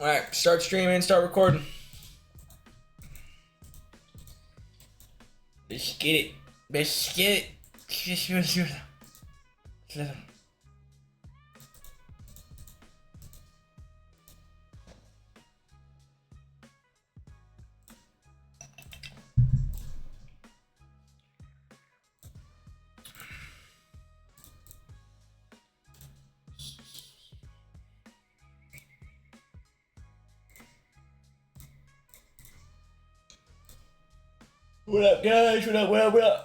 All right, start streaming, start recording. Let's get it. Let's get it. What up, guys? What up? What up? What up?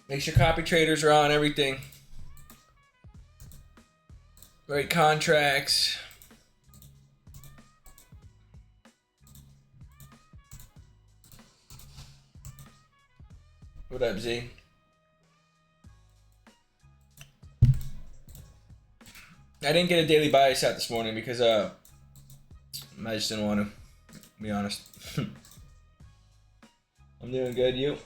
Make sure copy traders are on everything. Right contracts. What up, Z? I didn't get a daily bias out this morning because I just didn't want to be honest. I'm doing good, you?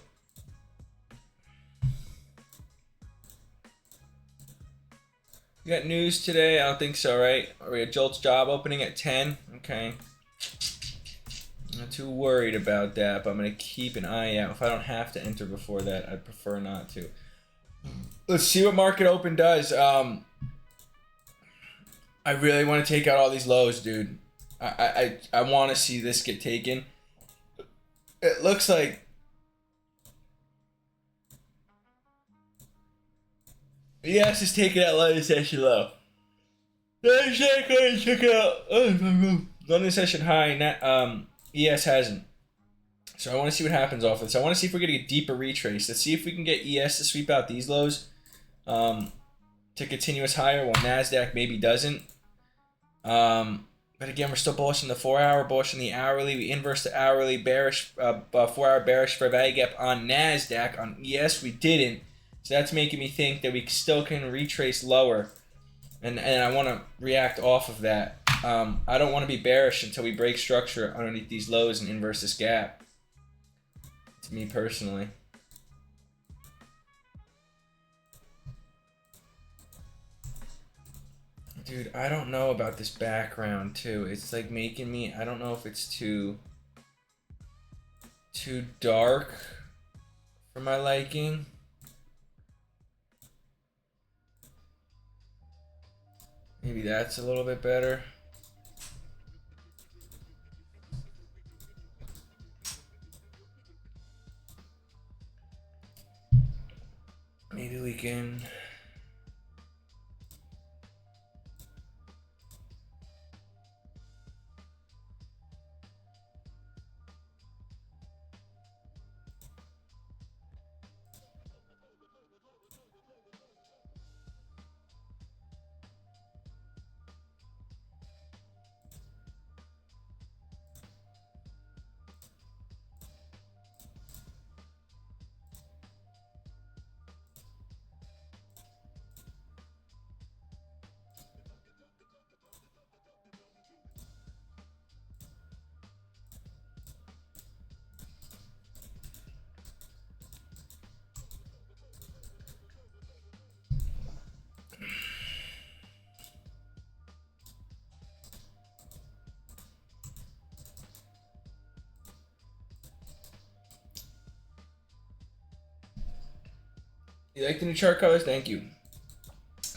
You got news today? I don't think so, right? Are we at Jolt's job opening at 10? Okay. I'm not too worried about that, but I'm going to keep an eye out. If I don't have to enter before that, I'd prefer not to. Let's see what market open does. I really want to take out all these lows, dude. I want to see this get taken. It looks like yes, it's taking that London session low. Check it out. London session high. ES hasn't. So I want to see what happens off of this. I want to see if we're getting a deeper retrace. Let's see if we can get ES to sweep out these lows to continuous higher while NASDAQ maybe doesn't. But again, we're still bullish in the 4-hour, bullish in the hourly. We inverse the hourly, bearish, 4-hour bearish for value gap on NASDAQ. On ES, we didn't. So that's making me think that we still can retrace lower. And I want to react off of that. I don't want to be bearish until we break structure underneath these lows and inverse this gap. To me personally. Dude, I don't know about this background too. It's like making me, I don't know if it's too dark for my liking. Maybe that's a little bit better. Maybe we can... You like the new chart colors? Thank you.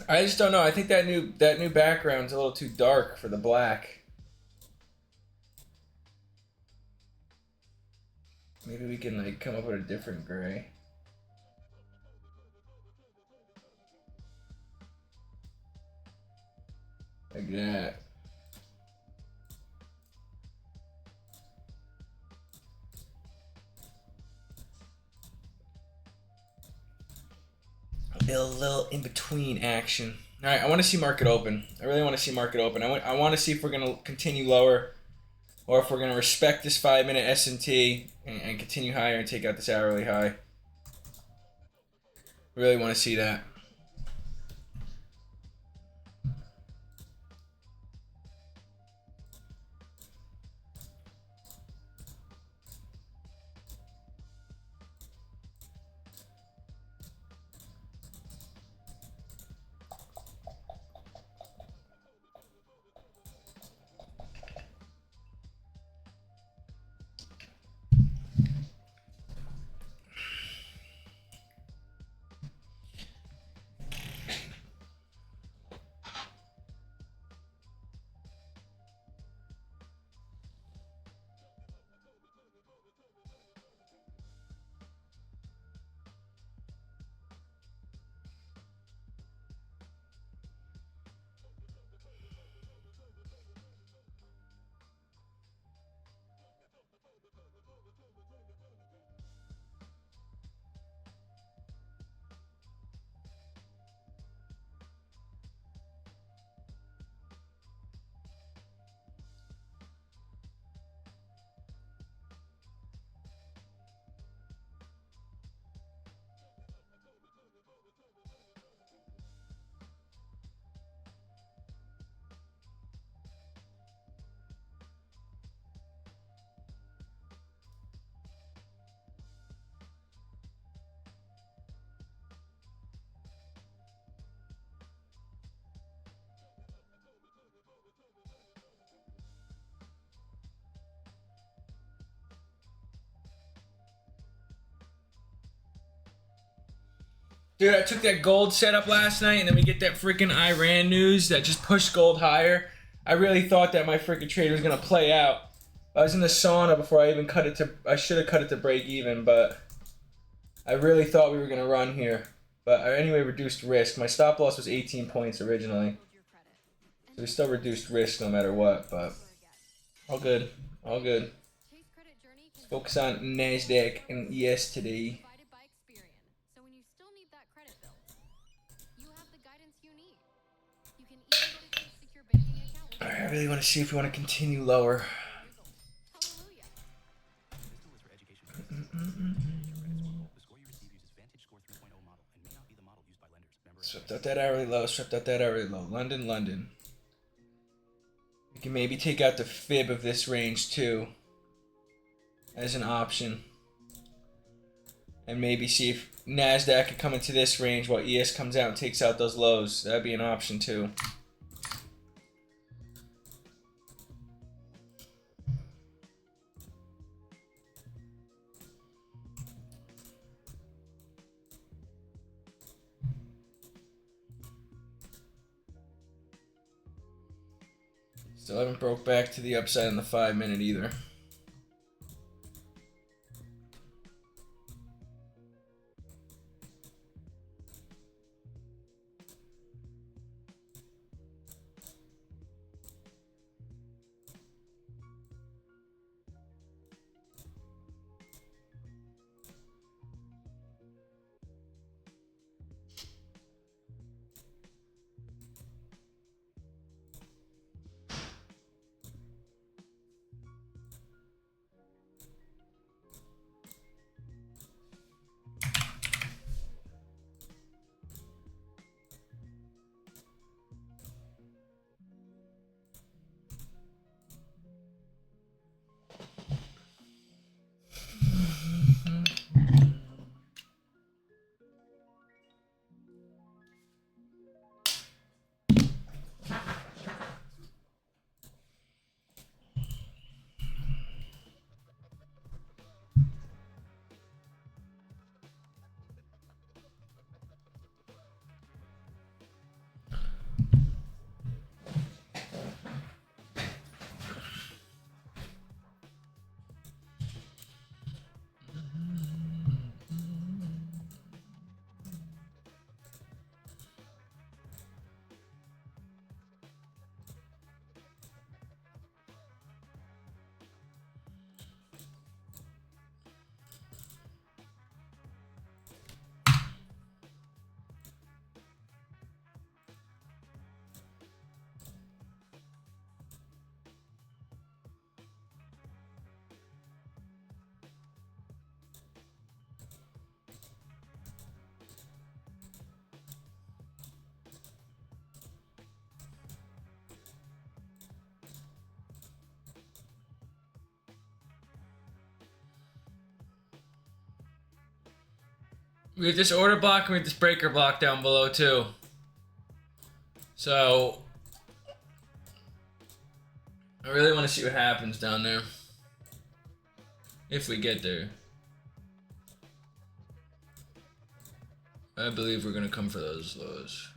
I just don't know. I think that new background's a little too dark for the black. Maybe we can like come up with a different gray. Like that. little in between action. All right, I want to see market open. I really want to see market open. I want to see if we're going to continue lower, or if we're going to respect this 5-minute S&T and continue higher and take out this hourly high. Really want to see that. Dude, I took that gold setup last night, and then we get that freaking Iran news that just pushed gold higher. I really thought that my freaking trade was gonna play out. I was in the sauna before I even cut it to. I should have cut it to break even, but I really thought we were gonna run here. But I anyway reduced risk. My stop loss was 18 points originally, so we still reduced risk no matter what. But all good, all good. Let's focus on Nasdaq and ES today. Alright, I really want to see if we want to continue lower. Swept out that hourly low, swept out that hourly low. London, London. We can maybe take out the fib of this range too, as an option. And maybe see if NASDAQ could come into this range while ES comes out and takes out those lows. That'd be an option too. Still haven't broke back to the upside on the 5-minute either. We have this order block and we have this breaker block down below too. So I really want to see what happens down there. If we get there. I believe we're gonna come for those lows.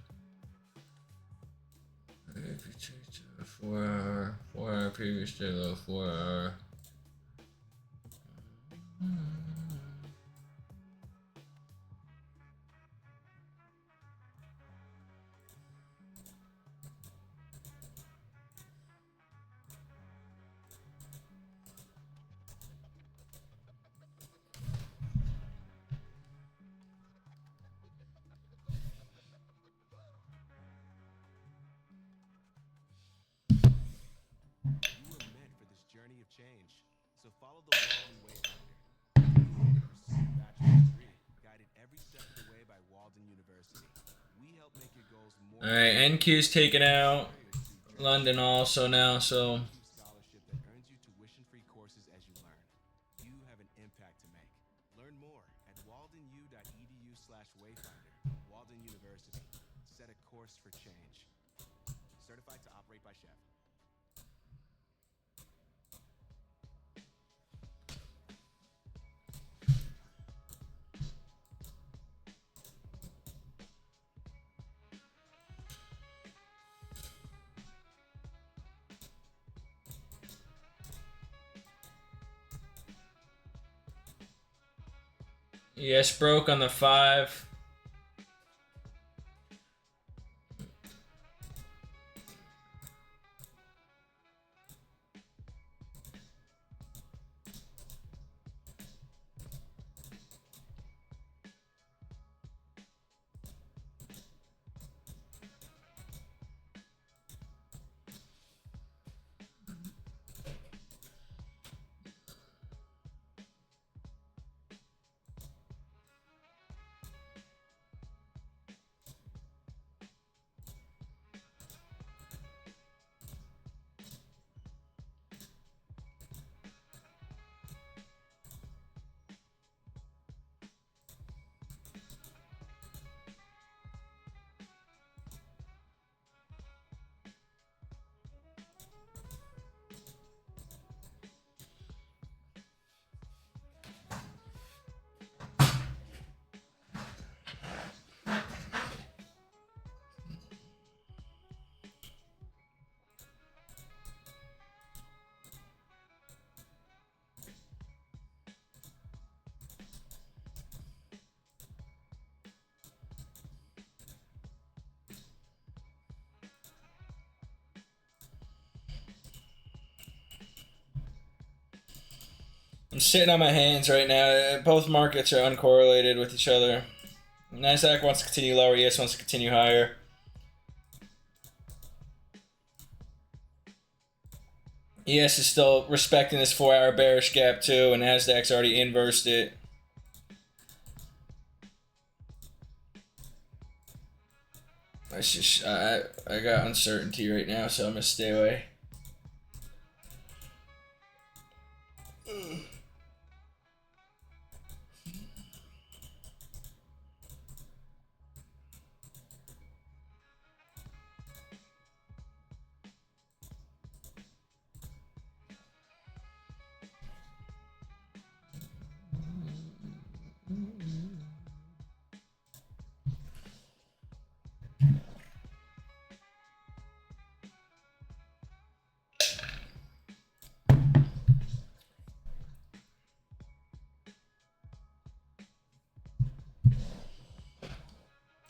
4 hour previous day low, 4 hour. Alright, NQ's taken out. London also now, so. Yes, broke on the 5. I'm sitting on my hands right now. Both markets are uncorrelated with each other. NASDAQ wants to continue lower, ES wants to continue higher. ES is still respecting this 4 hour bearish gap too, and NASDAQ's already inversed it. It's just, I got uncertainty right now, so I'm gonna stay away.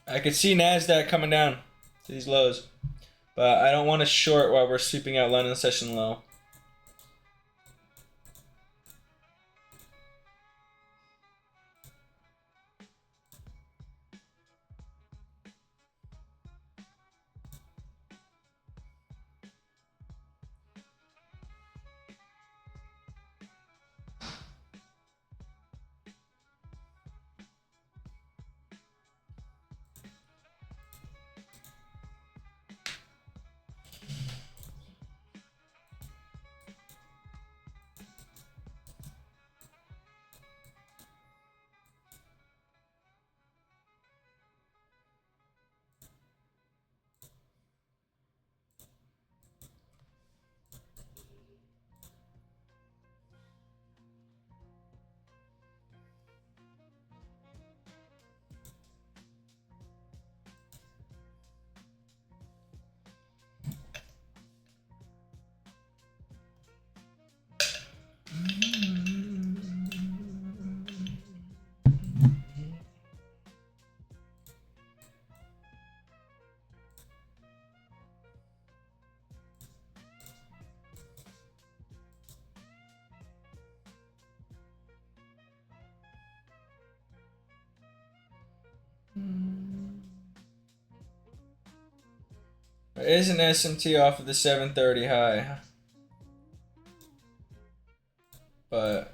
I could see NASDAQ coming down to these lows, but I don't want to short while we're sweeping out London session low. There is an SMT off of the 730 high, but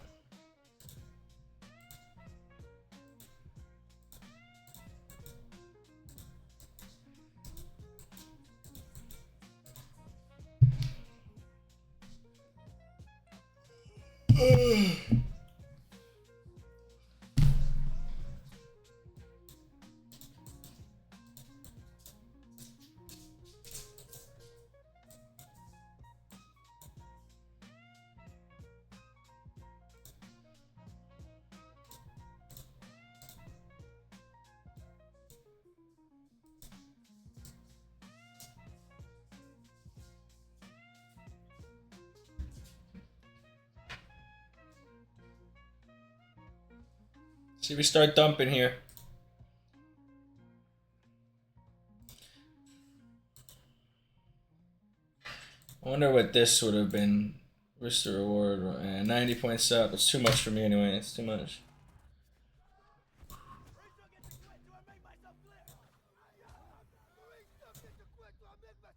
see, we start dumping here. I wonder what this would have been. Risk the reward. 90 points up. It's too much for me anyway. It's too much.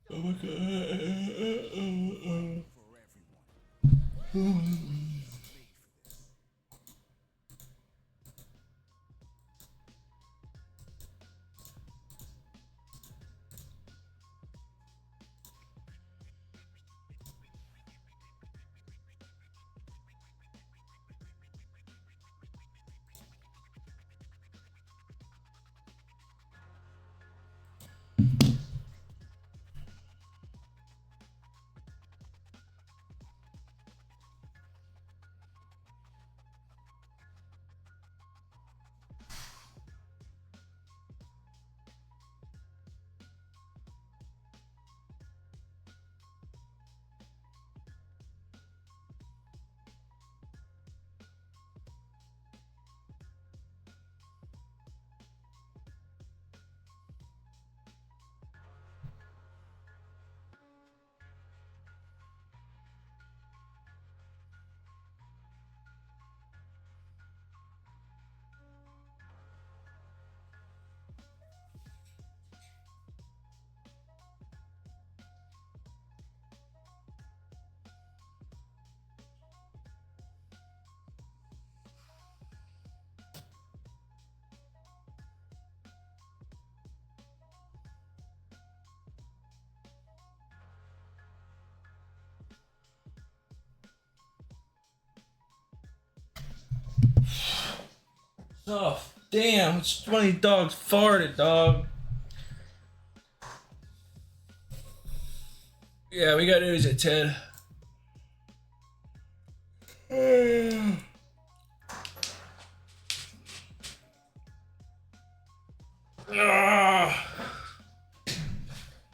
Oh my god. Oh, damn. It's 20 dogs farted, dog. Yeah, we got news at 10.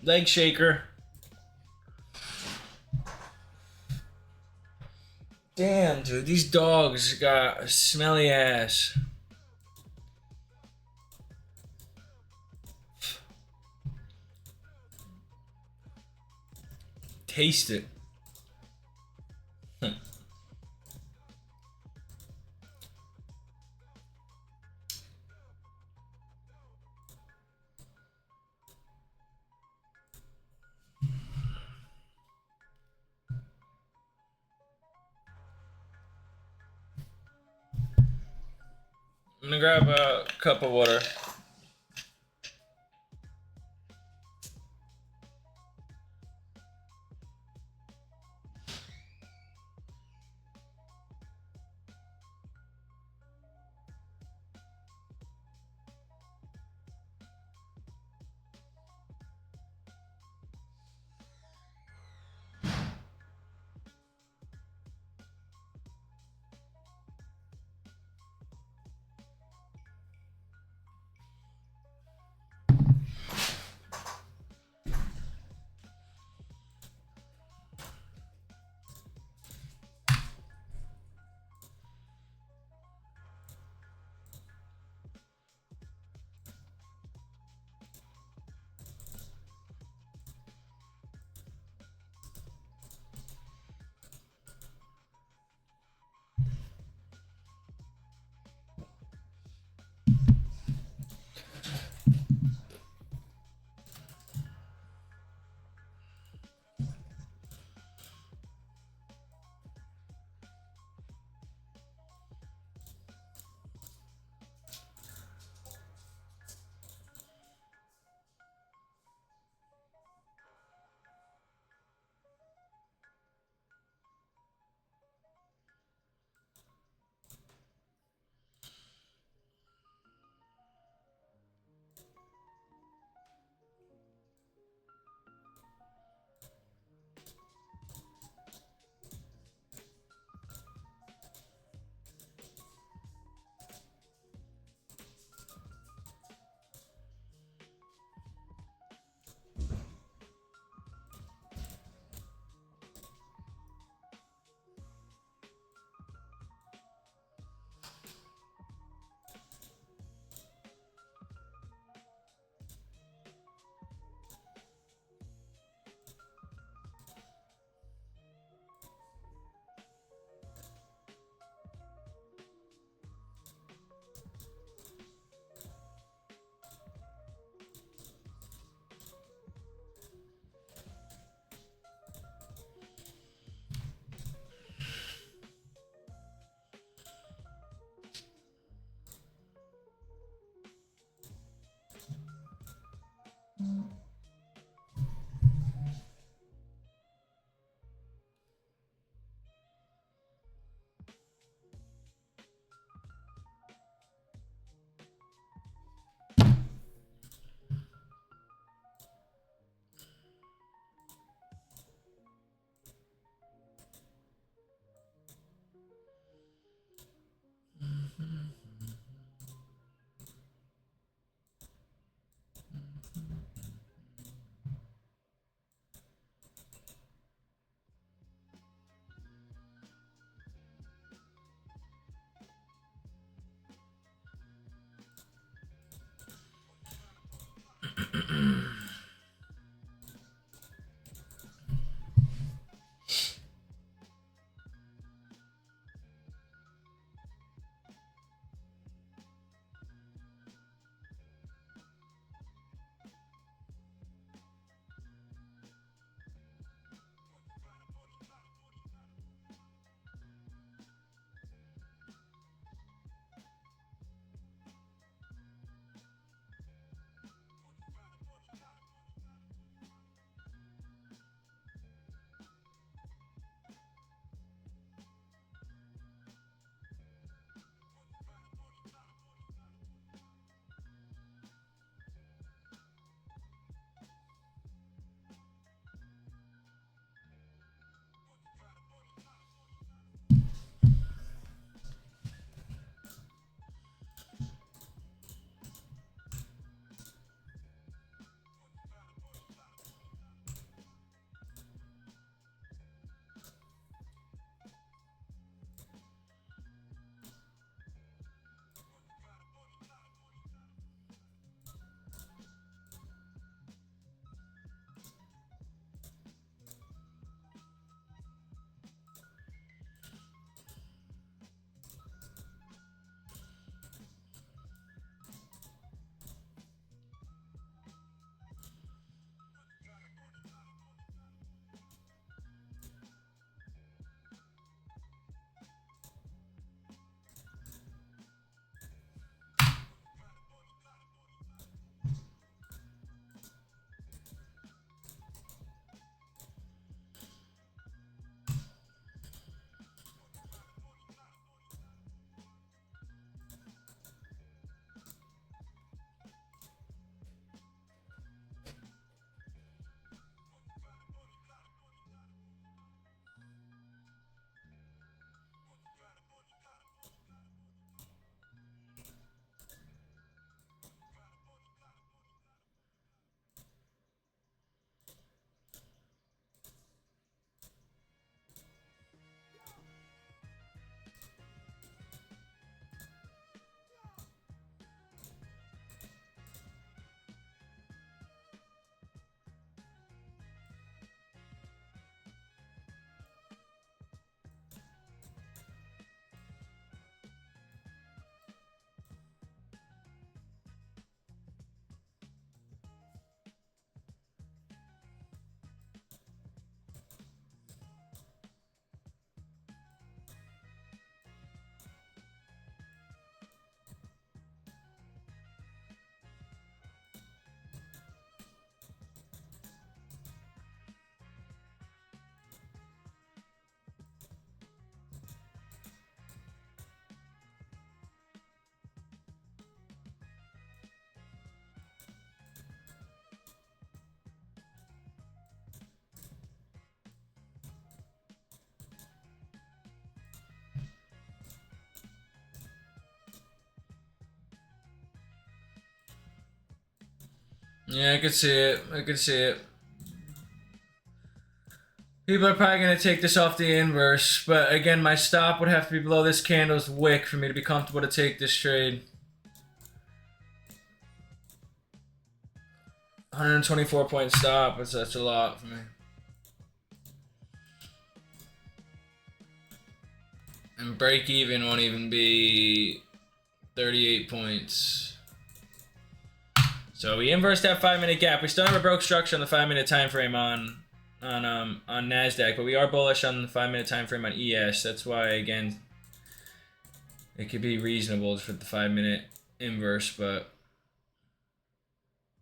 Leg shaker. Damn, dude. These dogs got a smelly ass. Taste it. I'm gonna grab a cup of water. Yeah, I could see it. I could see it. People are probably going to take this off the inverse, but again, my stop would have to be below this candle's wick for me to be comfortable to take this trade. 124-point stop, that's a lot for me. And break even won't even be 38 points. So we inversed that 5-minute gap. We still have a broke structure on the 5-minute time frame on Nasdaq, but we are bullish on the 5-minute time frame on ES. That's why, again, it could be reasonable for the 5-minute inverse, but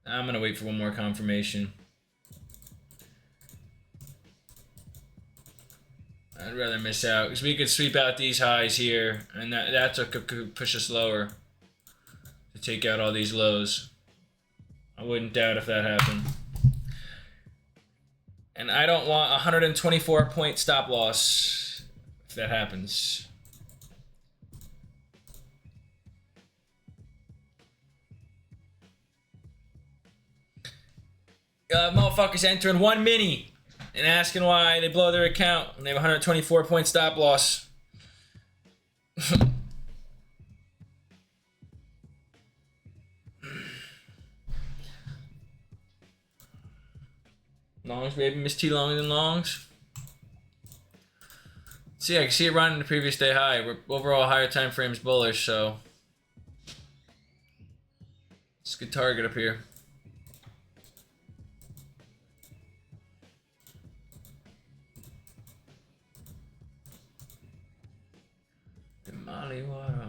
I'm gonna wait for one more confirmation. I'd rather miss out because we could sweep out these highs here, and that's what could push us lower to take out all these lows. I wouldn't doubt if that happened. And I don't want a 124-point stop loss if that happens. Motherfuckers entering 1 mini and asking why they blow their account when they have a 124-point stop loss. Longs, baby. Miss T longer than longs. See, I can see it running the previous day high. We're overall higher time frames bullish, so it's a good target up here. Molly water.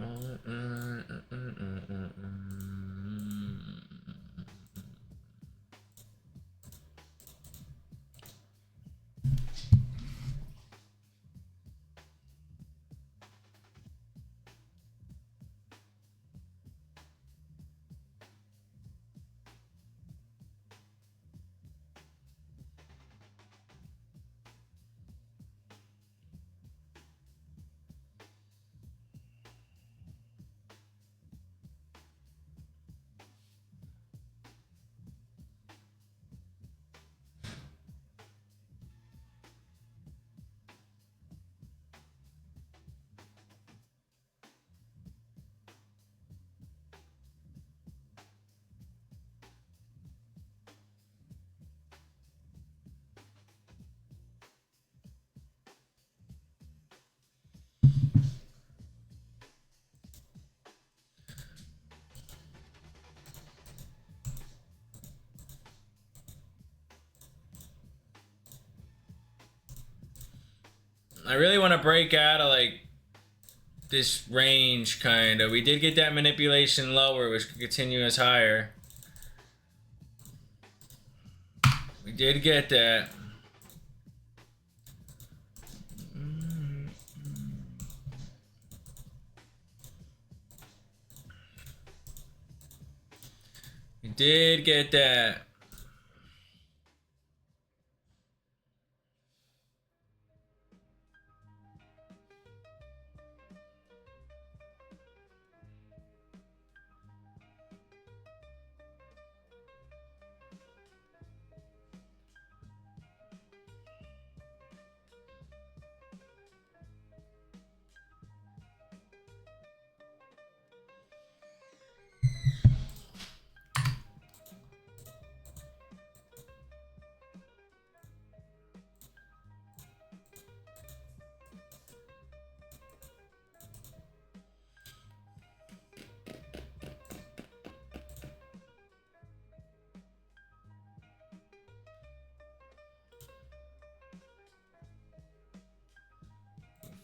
I really want to break out of like this range, kind of. We did get that manipulation lower, which could continue as higher. We did get that. We did get that.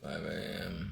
AM.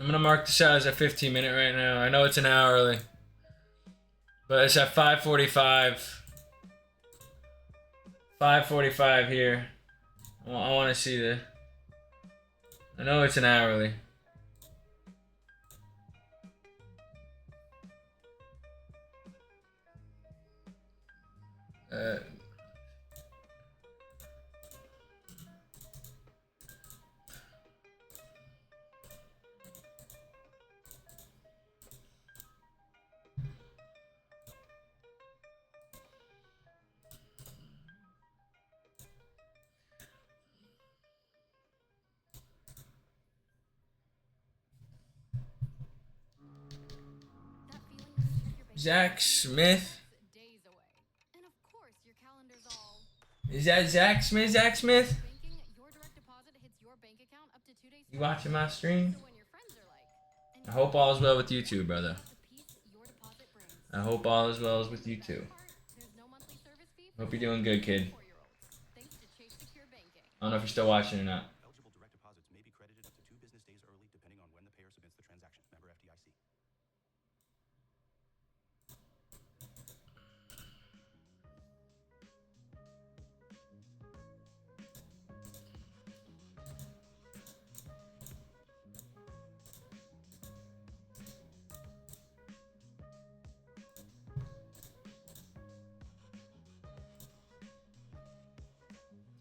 gonna mark this out as a 15-minute right now. I know it's an hour early, but it's at 5:45. 5:45 here. I want to see the. I know it's an hourly. Zach Smith. Is that Zach Smith? Zach Smith? You watching my stream? I hope all is well with you too, brother. I hope all is well with you too. Hope you're doing good, kid. I don't know if you're still watching or not. Eligible direct deposits may be credited up to 2 business days early, depending on when the payer submits the transaction. Member FDIC.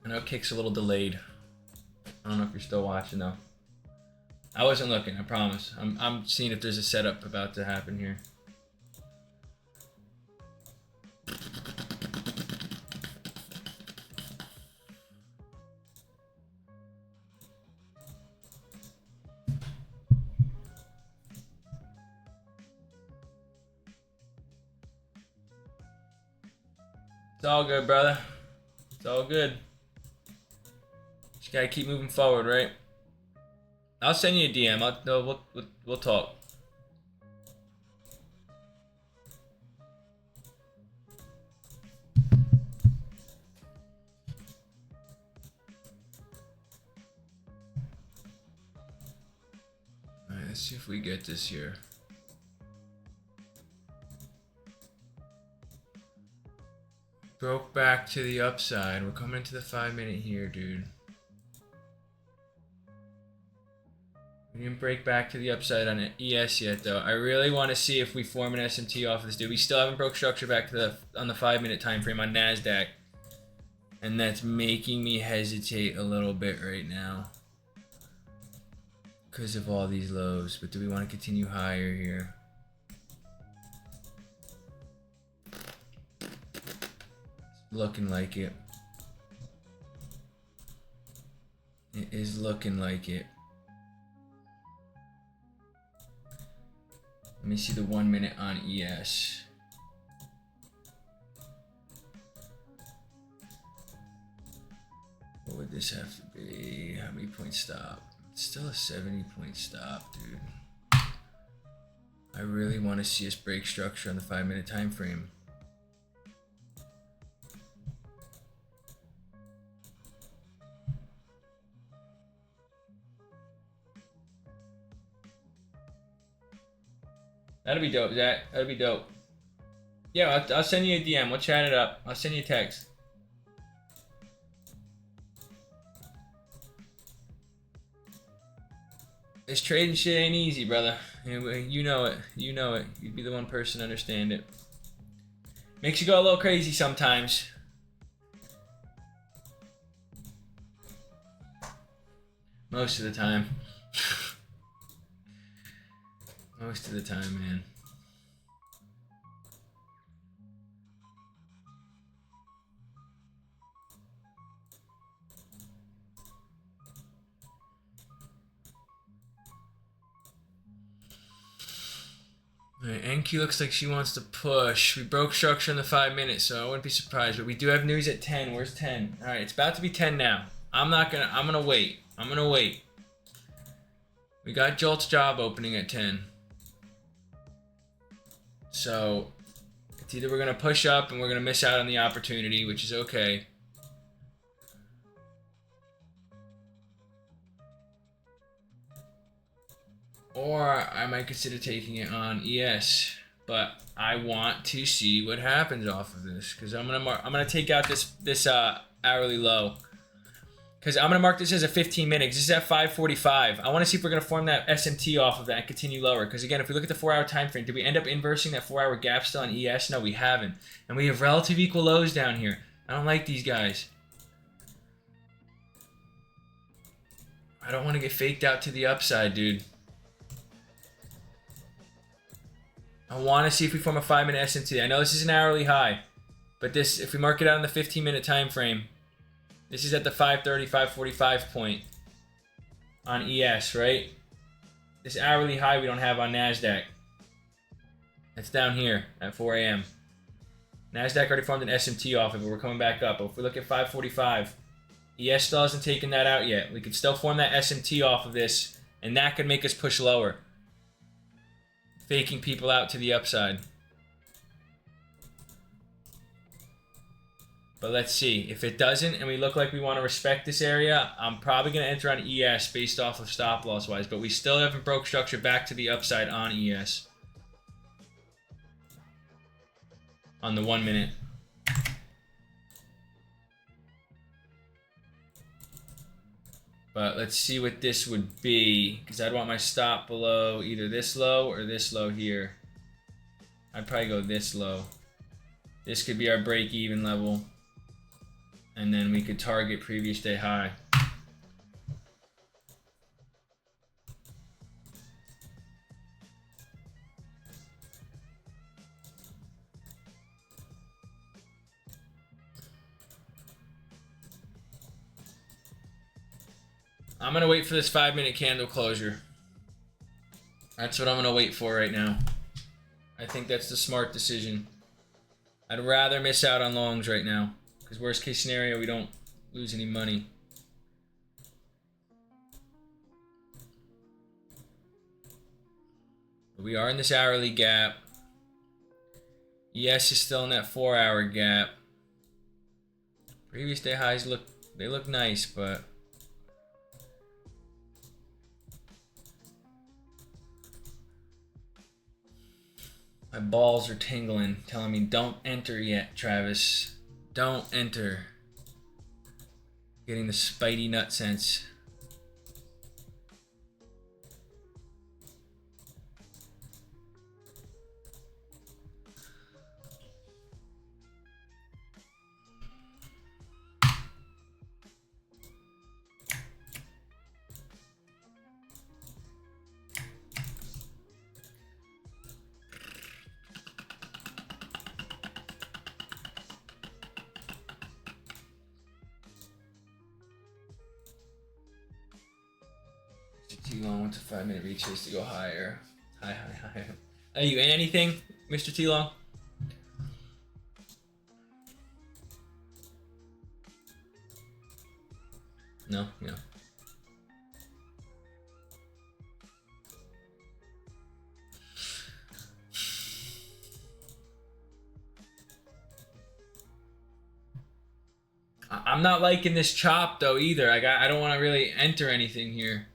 I know Kick's a little delayed. I don't know if you're still watching though. I wasn't looking, I promise. I'm seeing if there's a setup about to happen here. It's all good, brother. It's all good. Just gotta keep moving forward, right? I'll send you a DM. We'll talk. All right, let's see if we get this here. Broke back to the upside. We're coming into the 5-minute here, dude. We didn't break back to the upside on an ES yet, though. I really want to see if we form an SMT off of this, dude. We still haven't broke structure back to on the 5-minute time frame on NASDAQ. And that's making me hesitate a little bit right now. Because of all these lows. But do we want to continue higher here? Looking like it. It is looking like it. Let me see the 1 minute on ES. What would this have to be? How many point stop? It's still a 70-point stop, dude. I really want to see us break structure on the 5-minute time frame. That'll be dope, Zach. That'll be dope. Yeah, I'll send you a DM. We'll chat it up. I'll send you a text. This trading shit ain't easy, brother. You know it. You know it. You'd be the one person to understand it. Makes you go a little crazy sometimes. Most of the time. Most of the time, man. Alright, Enki looks like she wants to push. We broke structure in the 5 minutes, so I wouldn't be surprised. But we do have news at 10. Where's 10? Alright, it's about to be 10 now. I'm gonna wait. I'm gonna wait. We got Jolt's job opening at 10. So, it's either we're going to push up and we're going to miss out on the opportunity, which is okay. Or I might consider taking it on ES. But I want to see what happens off of this, because I'm gonna take out this hourly low, because I'm gonna mark this as a 15-minute. This is at 5:45. I want to see if we're gonna form that SMT off of that and continue lower. Because again, if we look at the 4-hour time frame, did we end up inversing that 4-hour gap still on ES? No, we haven't. And we have relative equal lows down here. I don't like these guys. I don't want to get faked out to the upside, dude. I want to see if we form a 5-minute SMT. I know this is an hourly high, but this, if we mark it out on the 15-minute time frame, this is at the 5:30, 5:45 point on ES, right? This hourly high we don't have on NASDAQ. It's down here at 4 a.m. NASDAQ already formed an SMT off of it. We're coming back up. But if we look at 5:45, ES still hasn't taken that out yet. We could still form that SMT off of this, and that could make us push lower, faking people out to the upside. But let's see. If it doesn't and we look like we want to respect this area, I'm probably going to enter on ES based off of stop loss wise. But we still haven't broke structure back to the upside on ES. On the 1 minute. But let's see what this would be, because I'd want my stop below either this low or this low here. I'd probably go this low. This could be our break-even level. And then we could target previous day high. I'm going to wait for this 5-minute candle closure. That's what I'm going to wait for right now. I think that's the smart decision. I'd rather miss out on longs right now, because worst case scenario, we don't lose any money. But we are in this hourly gap. ES is still in that 4-hour gap. Previous day highs look nice, but my balls are tingling, telling me don't enter yet, Travis. Don't enter. Getting the Spidey nut sense. Too long went to 5-minute retrace to go higher. High. Are you in anything, Mr. T Long? No. I'm not liking this chop though either. I don't want to really enter anything here.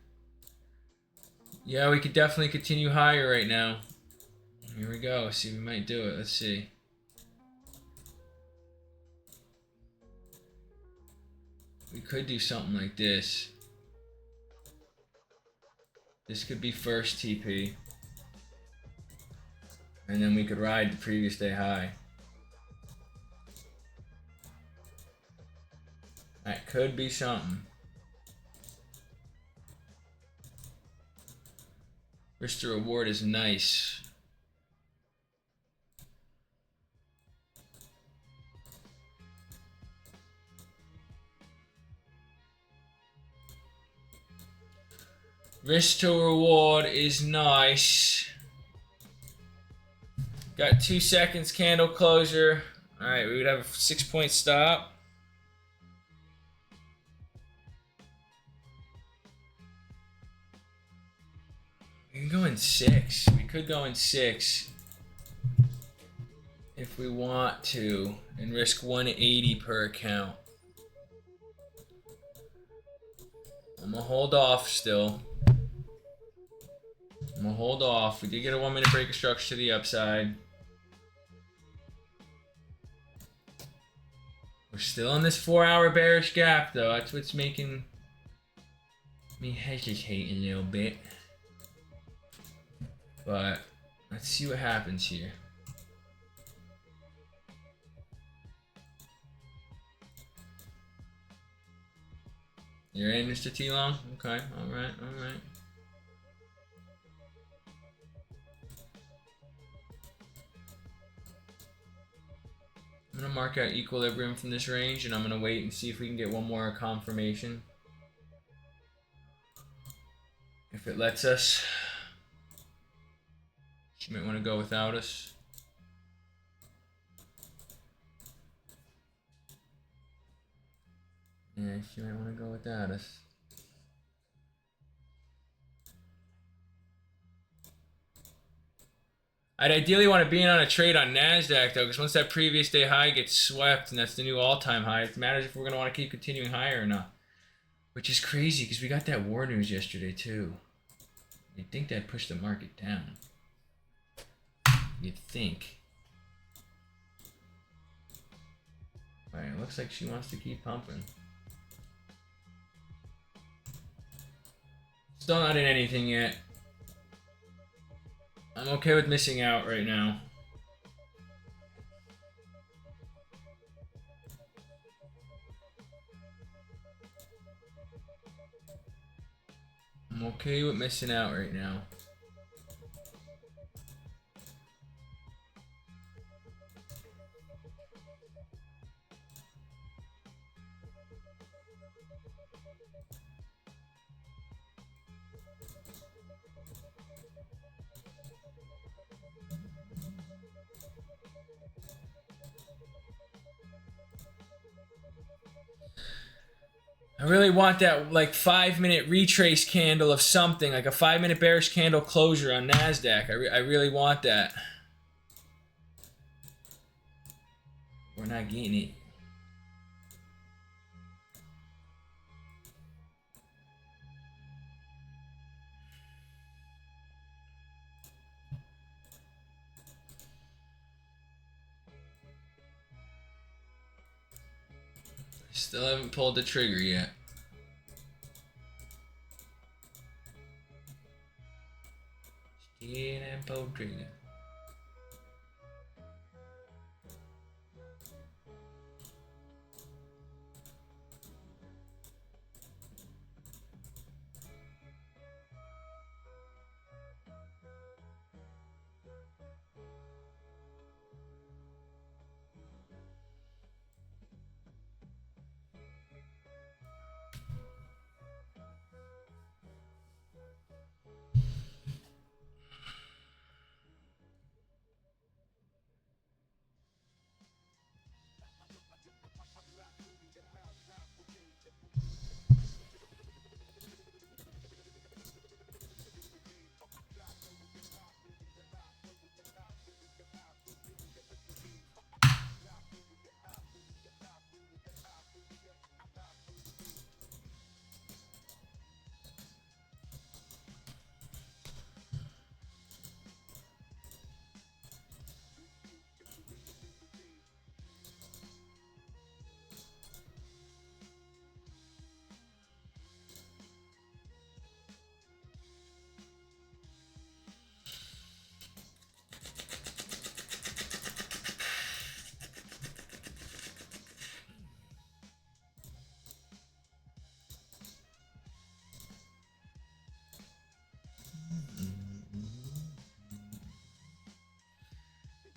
Yeah, we could definitely continue higher right now. Here we go. See, we might do it. Let's see. We could do something like this. This could be first TP. And then we could ride the previous day high. That could be something. Risk to reward is nice. Risk to reward is nice. Got 2 seconds candle closure. Alright, we would have a 6-point stop. We can go in 6. We could go in 6 if we want to and risk 180 per account. I'm gonna hold off still. I'm I'm gonna hold off. We did get a 1 minute break of structure to the upside. We're still in this 4-hour bearish gap though. That's what's making me hesitate a little bit. But let's see what happens here. You're in, Mr. T-Long? Okay, alright, alright. I'm gonna mark out equilibrium from this range and I'm gonna wait and see if we can get one more confirmation. If it lets us, she might want to go without us. Yeah, she might want to go without us. I'd ideally want to be in on a trade on NASDAQ though, because once that previous day high gets swept and that's the new all-time high, it matters if we're going to want to keep continuing higher or not. Which is crazy because we got that war news yesterday too. You'd think that'd push the market down. You'd think. Alright, it looks like she wants to keep pumping. Still not in anything yet. I'm okay with missing out right now. I'm okay with missing out right now. I really want that like 5-minute retrace candle of something, like a 5-minute bearish candle closure on NASDAQ. I really want that. We're not getting it. Still haven't pulled the trigger yet. Still haven't pulled the trigger.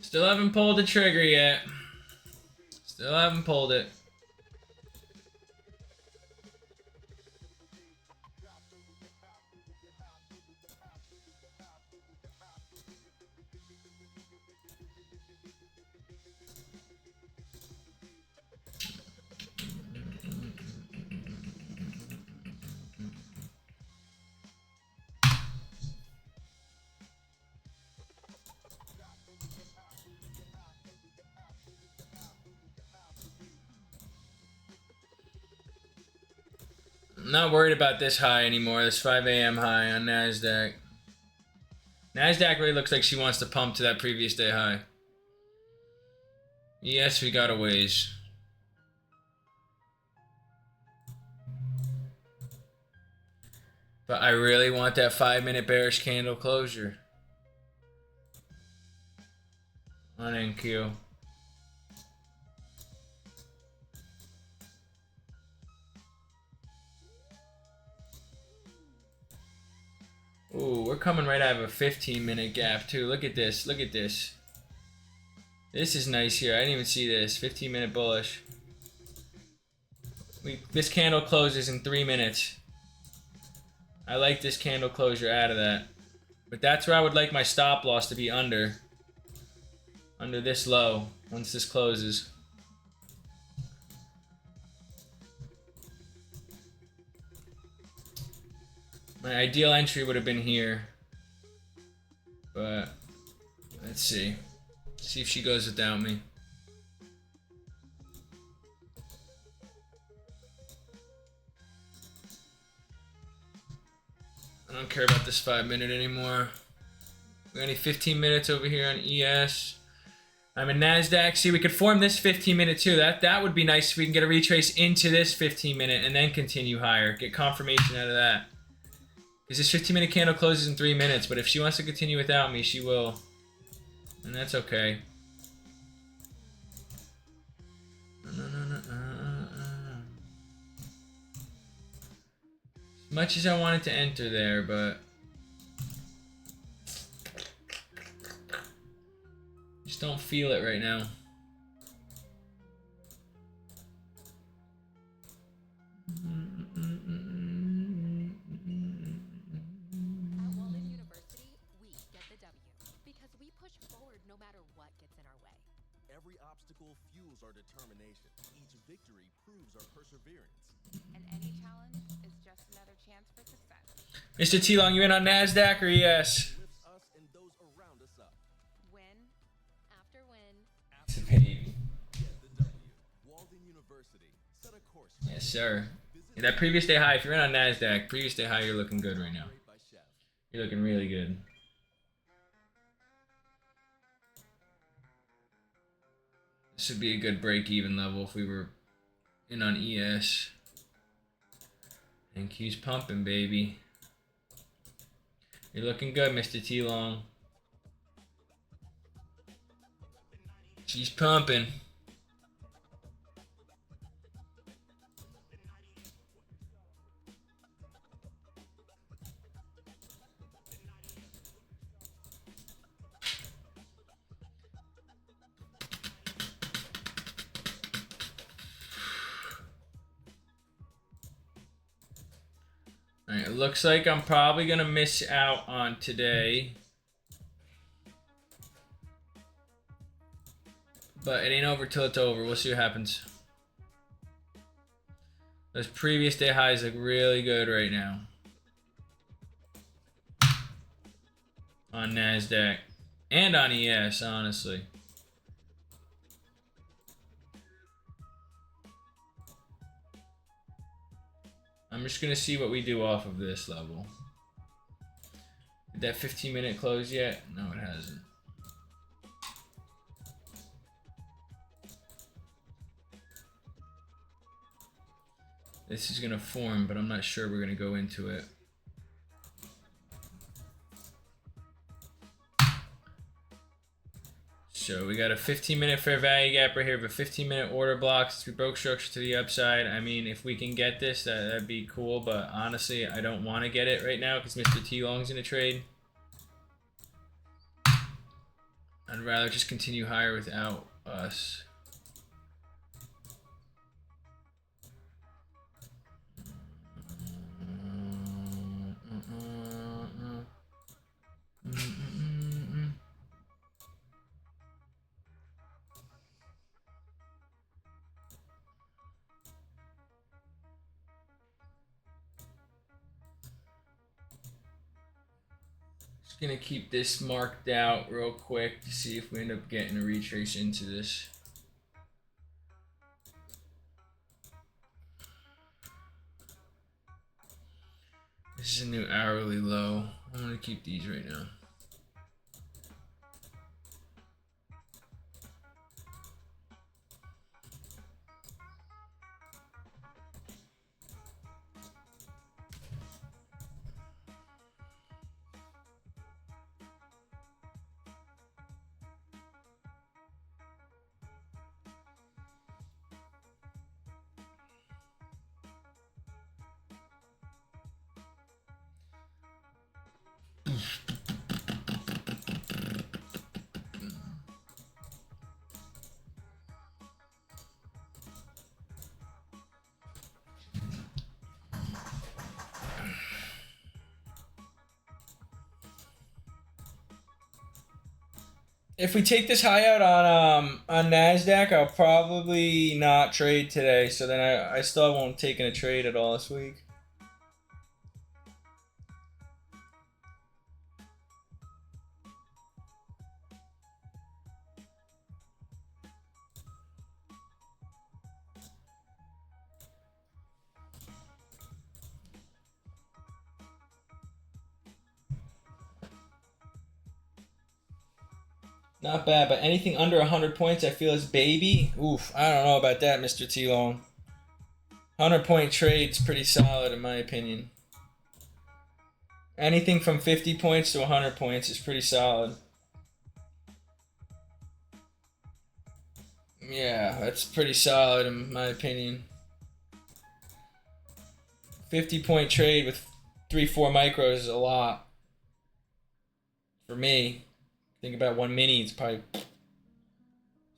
Still haven't pulled the trigger yet. Still haven't pulled it. I'm not worried about this high anymore, this 5 a.m. high on NASDAQ. NASDAQ really looks like she wants to pump to that previous day high. Yes, we got a ways. But I really want that 5-minute bearish candle closure on NQ. Ooh, we're coming right out of a 15-minute gap too. Look at this. Look at this. This is nice here. I didn't even see this. 15-minute bullish. This candle closes in 3 minutes. I like this candle closure out of that. But that's where I would like my stop loss to be under. Under this low once this closes. My ideal entry would have been here. But let's see. See if she goes without me. I don't care about this 5-minute anymore. We got any 15 minutes over here on ES. I'm in NASDAQ. See, we could form this 15-minute too. That would be nice if we can get a retrace into this 15-minute and then continue higher. Get confirmation out of that. Because this 15-minute candle closes in 3 minutes, but if she wants to continue without me, she will. And that's okay. As much as I wanted to enter there, but just don't feel it right now. At Walden University, we get the W because we push forward no matter what gets in our way. Every obstacle fuels our determination. Each victory proves our perseverance. And any challenge is just another chance for success. Mr. T-Long, you in on NASDAQ or ES? Lifts us and those around us up. Win. After win, It's a baby. Get the W. Walden University. Set a course. Yes, sir. Yeah, that previous day high, if you're in on NASDAQ, previous day high, you're looking good right now. By Chef. You're looking really good. This would be a good break-even level if we were in on ES. And Q's pumping, baby. You're looking good, Mr. T-Long. She's pumping. Alright, it looks like I'm probably gonna miss out on today. But it ain't over till it's over. We'll see what happens. Those previous day highs look really good right now. On NASDAQ. And on ES, honestly. I'm just gonna see what we do off of this level. Did that 15-minute close yet? No, it hasn't. This is gonna form, but I'm not sure we're gonna go into it. So we got a 15-minute fair value gap right here, but 15-minute order blocks. We broke structure to the upside. I mean, if we can get this, that'd be cool. But honestly, I don't want to get it right now because Mr. T-Long's in a trade. I'd rather just continue higher without us. Just gonna keep this marked out real quick to see if we end up getting a retrace into this. This is a new hourly low. I'm gonna keep these right now. If we take this high out on Nasdaq, I'll probably not trade today. So then I still won't take a trade at all this week. Not bad, but anything under 100 points I feel is baby. Oof, I don't know about that, Mr. T-Long. 100-point trade's pretty solid in my opinion. Anything from 50 points to 100 points is pretty solid. Yeah, that's pretty solid in my opinion. 50-point trade with 3-4 micros is a lot. For me. Think about one mini, it's probably...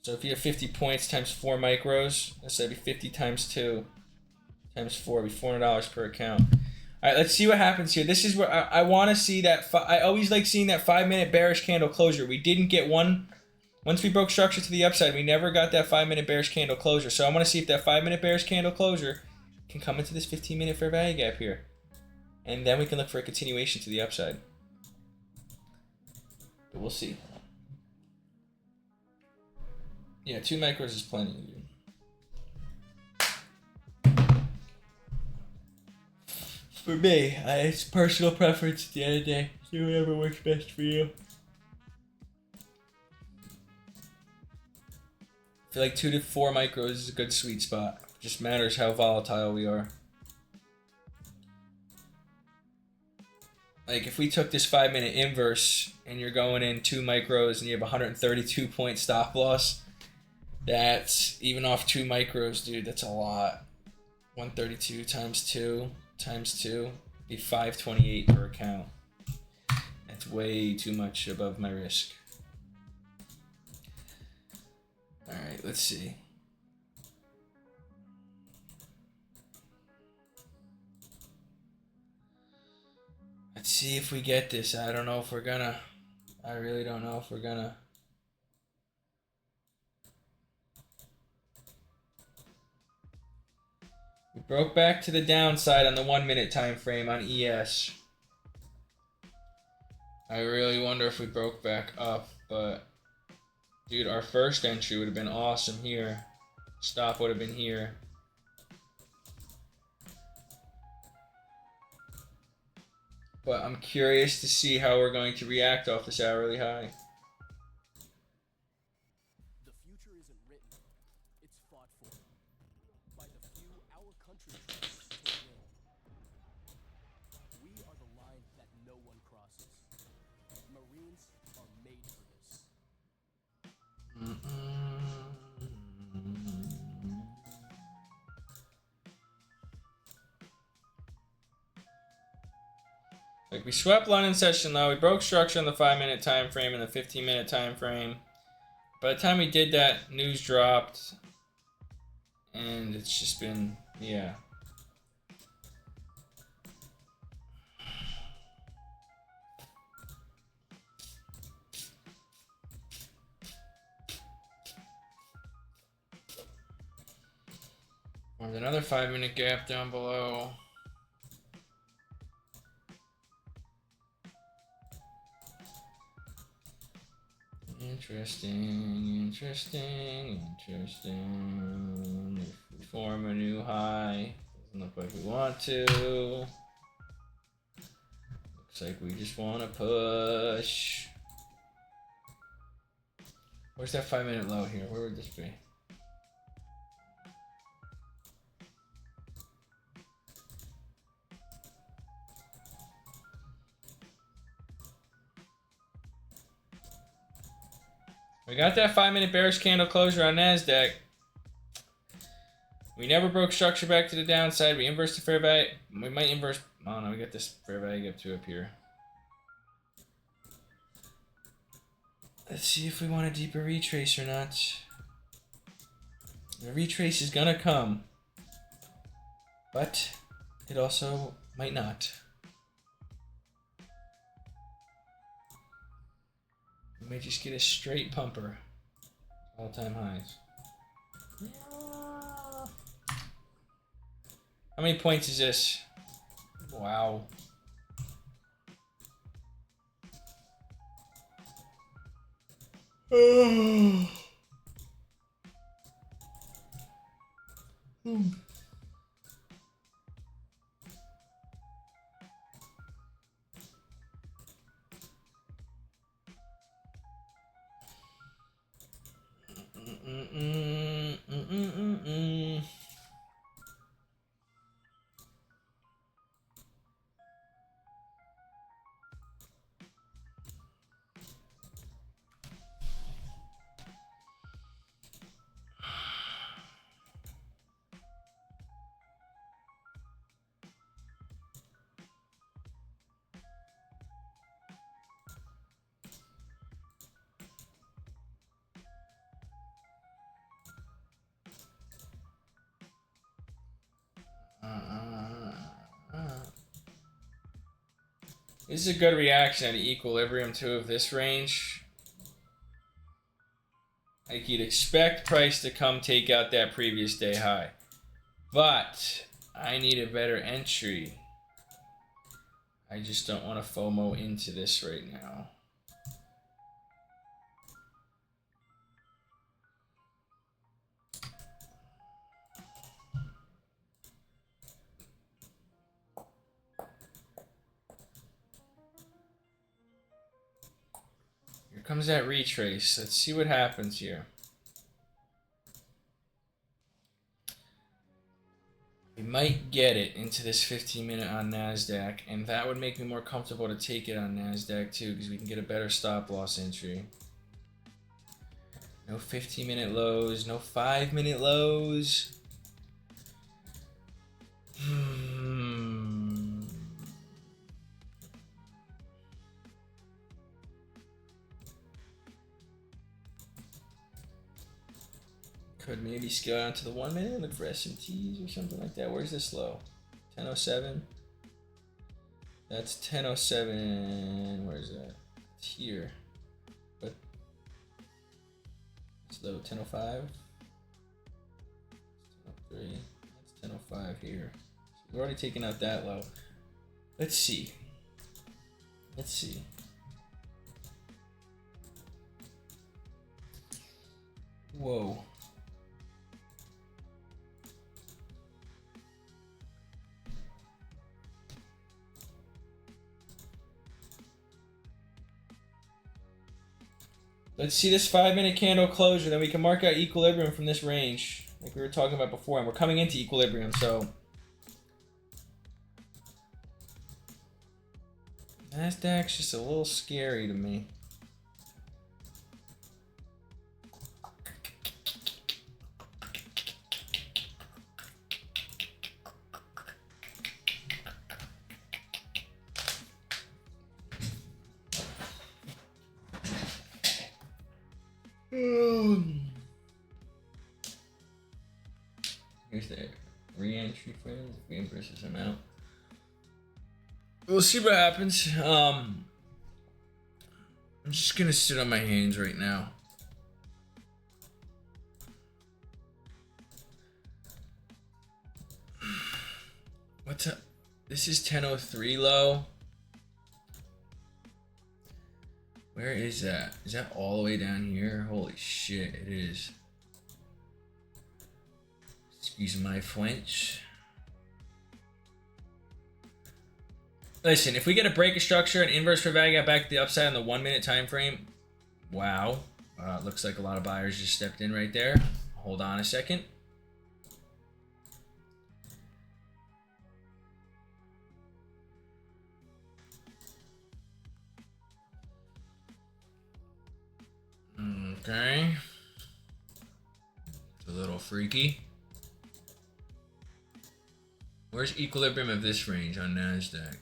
So if you have 50 points times 4 micros, let's say it'd be 50 times 2 times 4, it'd be $400 per account. All right, let's see what happens here. This is where I want to see that. I always like seeing that 5-minute bearish candle closure. We didn't get one. Once we broke structure to the upside, we never got that 5-minute bearish candle closure. So I want to see if that 5-minute bearish candle closure can come into this 15-minute fair value gap here. And then we can look for a continuation to the upside. But we'll see. Yeah, 2 micros is plenty, dude. For me, it's personal preference at the end of the day. Do whatever works best for you. I feel like 2 to 4 micros is a good sweet spot. It just matters how volatile we are. Like if we took this 5-minute inverse and you're going in 2 micros and you have 132 point stop loss, that's even off 2 micros, dude, that's a lot. 132 times 2 times 2 be 528 per account. That's way too much above my risk. All right, let's see. Let's see if we get this. I don't know if we're gonna. I really don't know if we're gonna. We broke back to the downside on the 1-minute time frame on ES. I really wonder if we broke back up, but dude, our first entry would have been awesome here. Stop would have been here. But I'm curious to see how we're going to react off this hourly high. The future isn't written, it's fought for. By the few, our country trusts to win. We are the line that no one crosses. Marines are made for this. Like we swept London session low, we broke structure on the 5-minute time frame and the 15-minute time frame. By the time we did that, news dropped, and it's just been, yeah. There's another 5-minute gap down below. Interesting. If we form a new high, doesn't look like we want to. Looks like we just want to push. Where's that 5-minute low here? Where would this be? We got that 5-minute bearish candle closure on Nasdaq. We never broke structure back to the downside. We inversed the fair value. We might inverse. Oh no, we got this fair value gap 2 up here. Let's see if we want a deeper retrace or not. The retrace is gonna come, but it also might not. We may just get a straight pumper. All-time highs. How many points is this? Wow. This is a good reaction at equilibrium too of this range. Like you'd expect price to come take out that previous day high. But I need a better entry. I just don't want to FOMO into this right now. Here comes that retrace. Let's see what happens here. We might get it into this 15-minute on NASDAQ, and that would make me more comfortable to take it on NASDAQ too, because we can get a better stop loss entry. No 15-minute lows, no 5-minute lows. Could maybe scale down to the 1 minute, look for SMTs or something like that. Where's this low? 1007. That's 1007. Where's that? It's here. But it's low 1005. 1003. That's 1005 here. So we've already taken out that low. Let's see. Let's see. Whoa. Let's see this 5-minute candle closure, then we can mark out equilibrium from this range, like we were talking about before, and we're coming into equilibrium, so. NASDAQ's just a little scary to me. Here's the re-entry frames. If we inverse this amount, we'll see what happens. I'm just gonna sit on my hands right now. What's up? This is 1003 low. Where is that? Is that all the way down here? Holy shit, it is. Excuse my French. Listen, if we get a break of structure and inverse for value, got back to the upside on the 1 minute time frame. Wow. Looks like a lot of buyers just stepped in right there. Hold on a second. Okay. It's a little freaky. Where's equilibrium of this range on NASDAQ?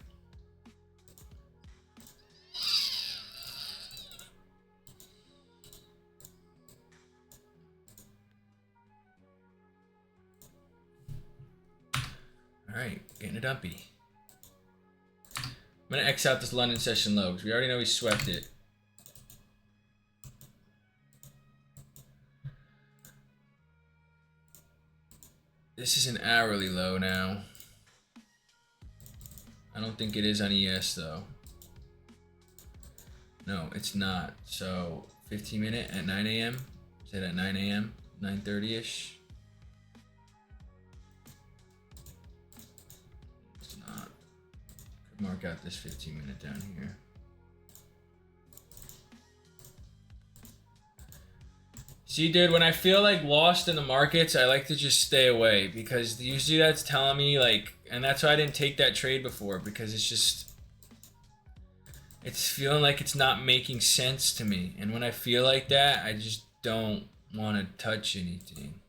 Alright, getting a dumpy. I'm gonna X out this London session low because we already know we swept it. This is an hourly low now. I don't think it is on ES though. No, it's not. So 15 minute at 9 a.m. Is it at 9 a.m.? 9:30ish? It's not. Could mark out this 15 minute down here. See, dude, when I feel like lost in the markets, I like to just stay away because usually that's telling me like, and that's why I didn't take that trade before because it's feeling like it's not making sense to me. And when I feel like that, I just don't want to touch anything.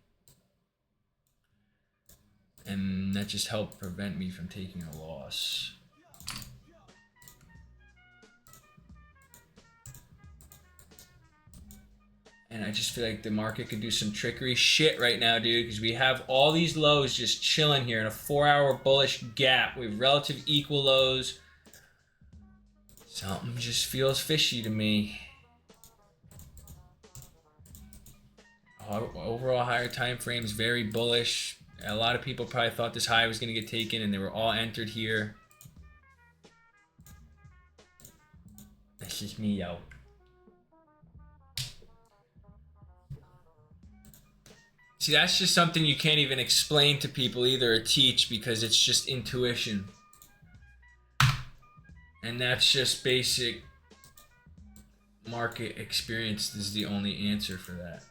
And that just helped prevent me from taking a loss. And I just feel like the market could do some trickery shit right now, dude, because we have all these lows just chilling here in a 4-hour bullish gap. We have relative equal lows. Something just feels fishy to me. Overall higher time frames, very bullish. A lot of people probably thought this high was going to get taken and they were all entered here. That's just me, yo. See, that's just something you can't even explain to people either or teach because it's just intuition. And that's just basic market experience is the only answer for that.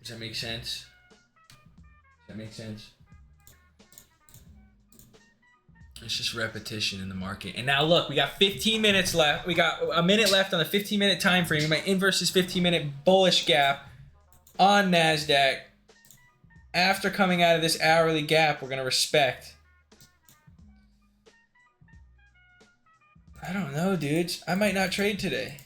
Does that make sense? Does that make sense? It's just repetition in the market. And now look, we got 15 minutes left. We got a minute left on the 15-minute time frame. My inverse is 15-minute bullish gap on NASDAQ. After coming out of this hourly gap, we're going to respect. I don't know, dudes. I might not trade today.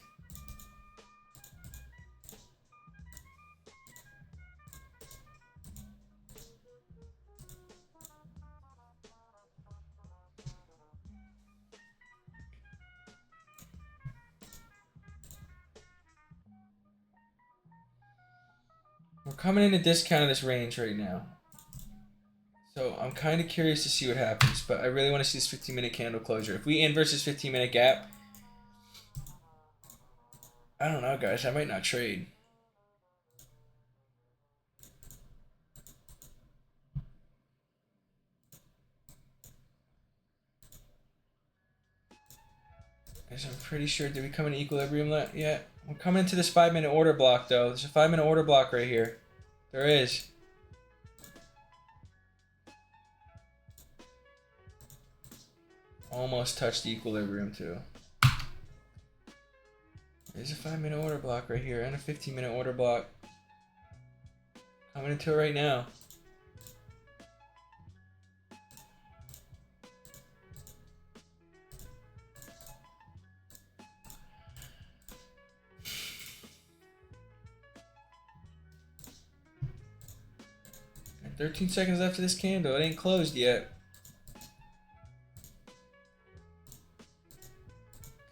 We're coming in a discount of this range right now. So I'm kind of curious to see what happens, but I really want to see this 15-minute candle closure. If we inverse this 15-minute gap, I don't know, guys. I might not trade. Guys, I'm pretty sure. Did we come into equilibrium yet? We're coming into this 5-minute order block, though. There's a 5-minute order block right here. There is. Almost touched equilibrium, too. There's a 5-minute order block right here and a 15-minute order block. Coming into it right now. And 13 seconds after this candle. It ain't closed yet.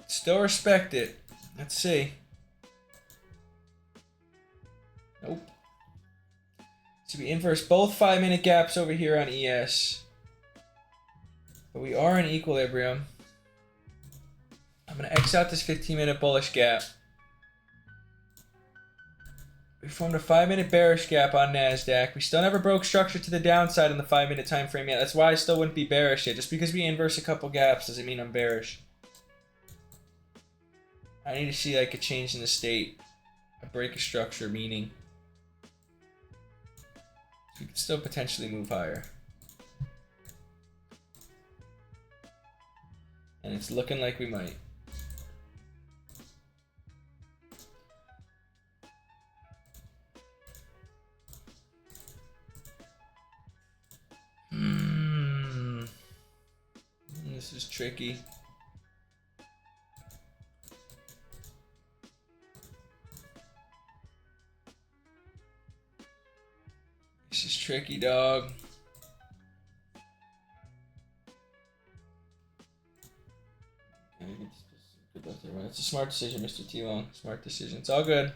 Still respect it. Let's see. Nope. So we inverse both 5-minute gaps over here on ES. But we are in equilibrium. I'm going to X out this 15-minute bullish gap. We formed a 5-minute bearish gap on NASDAQ. We still never broke structure to the downside in the 5-minute time frame yet. That's why I still wouldn't be bearish yet. Just because we inverse a couple gaps doesn't mean I'm bearish. I need to see like a change in the state, a break of structure, meaning we could still potentially move higher. And it's looking like we might. This is tricky. This is tricky, dog. It's a smart decision, Mr. T-Long. Smart decision. It's all good.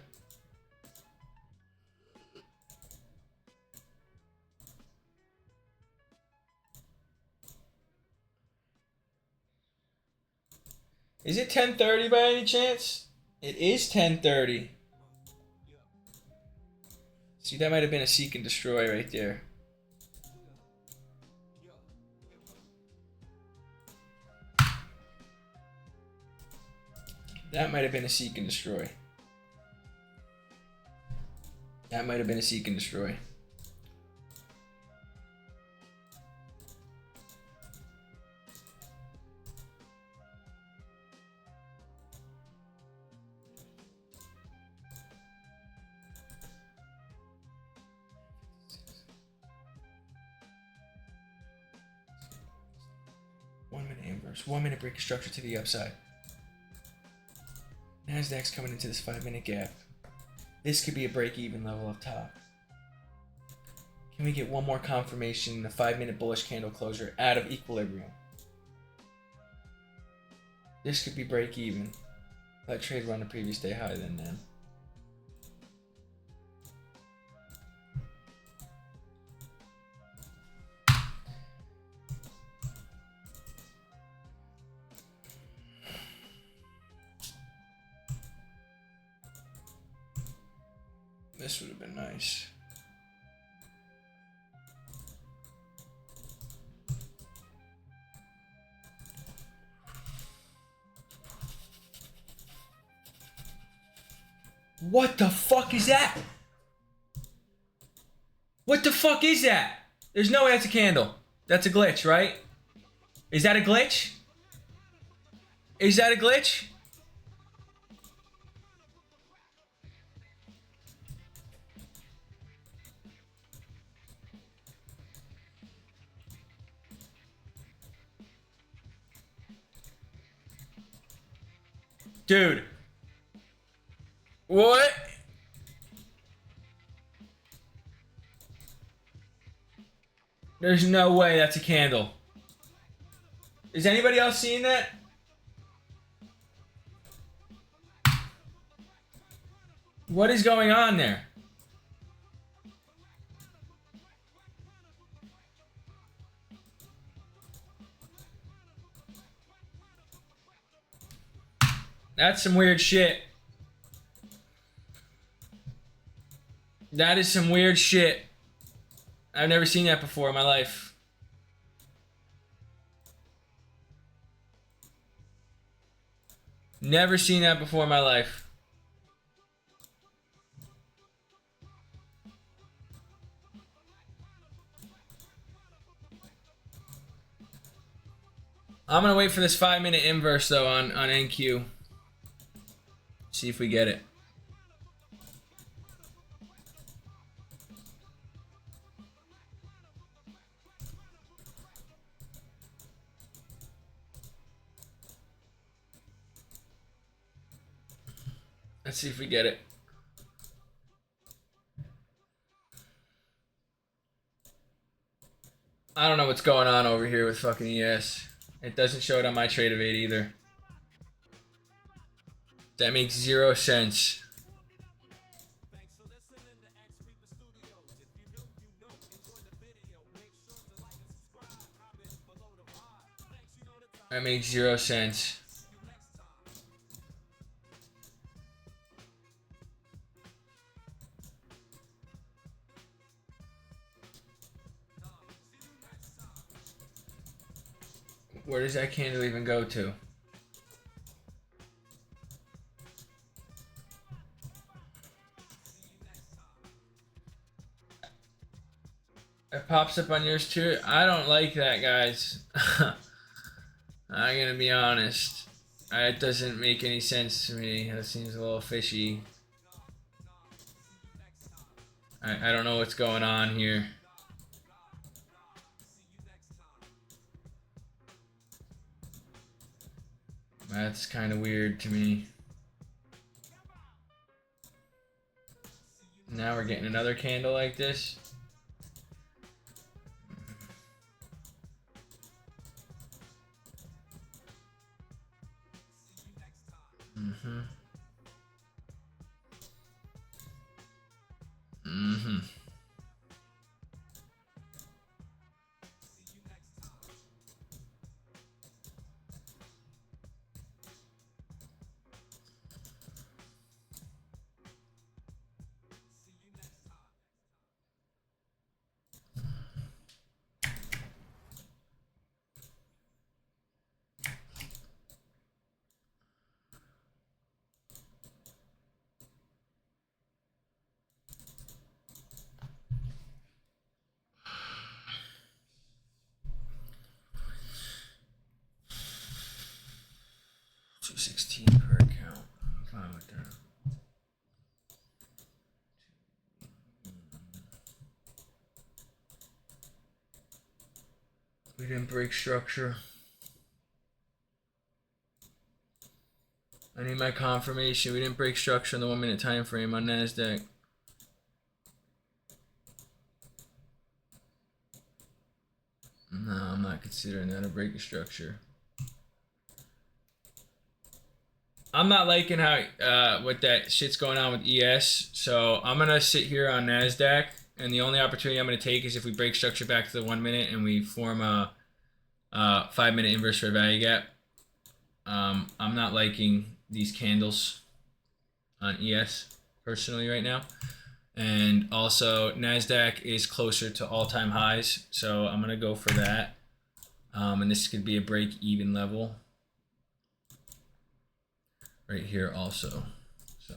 Is it 10:30 by any chance? It is 10:30. See, that might have been a seek and destroy right there. That might have been a seek and destroy. That might have been a seek and destroy. Inverse. 1 minute break of structure to the upside. Nasdaq's coming into this 5-minute gap. This could be a break-even level up top. Can we get one more confirmation in the 5-minute bullish candle closure out of equilibrium? This could be break-even. Let trade run the previous day high then. This would have been nice. What the fuck is that? What the fuck is that? There's no way that's a candle. That's a glitch, right? Is that a glitch? Is that a glitch? Dude. What? There's no way that's a candle. Is anybody else seeing that? What is going on there? That's some weird shit. That is some weird shit. I've never seen that before in my life. Never seen that before in my life. I'm gonna wait for this 5-minute inverse though on NQ. See if we get it. Let's see if we get it. I don't know what's going on over here with fucking ES. It doesn't show it on my trade of 8 either. That makes 0 sense. That makes 0 sense. Where does that candle even go to? It pops up on yours too? I don't like that, guys. I'm gonna be honest. It doesn't make any sense to me. That seems a little fishy. I don't know what's going on here. That's kind of weird to me. Now we're getting another candle like this. Mm-hmm. Mm-hmm. 16 per account. I'm fine with that. We didn't break structure. I need my confirmation. We didn't break structure in the 1 minute time frame on NASDAQ. No, I'm not considering that a break of structure. I'm not liking how what that shit's going on with ES, so I'm gonna sit here on NASDAQ, and the only opportunity I'm gonna take is if we break structure back to the 1 minute and we form a 5 minute inverse fair value gap. I'm not liking these candles on ES personally right now. And also NASDAQ is closer to all-time highs, so I'm gonna go for that. And this could be a break-even level right here also. So,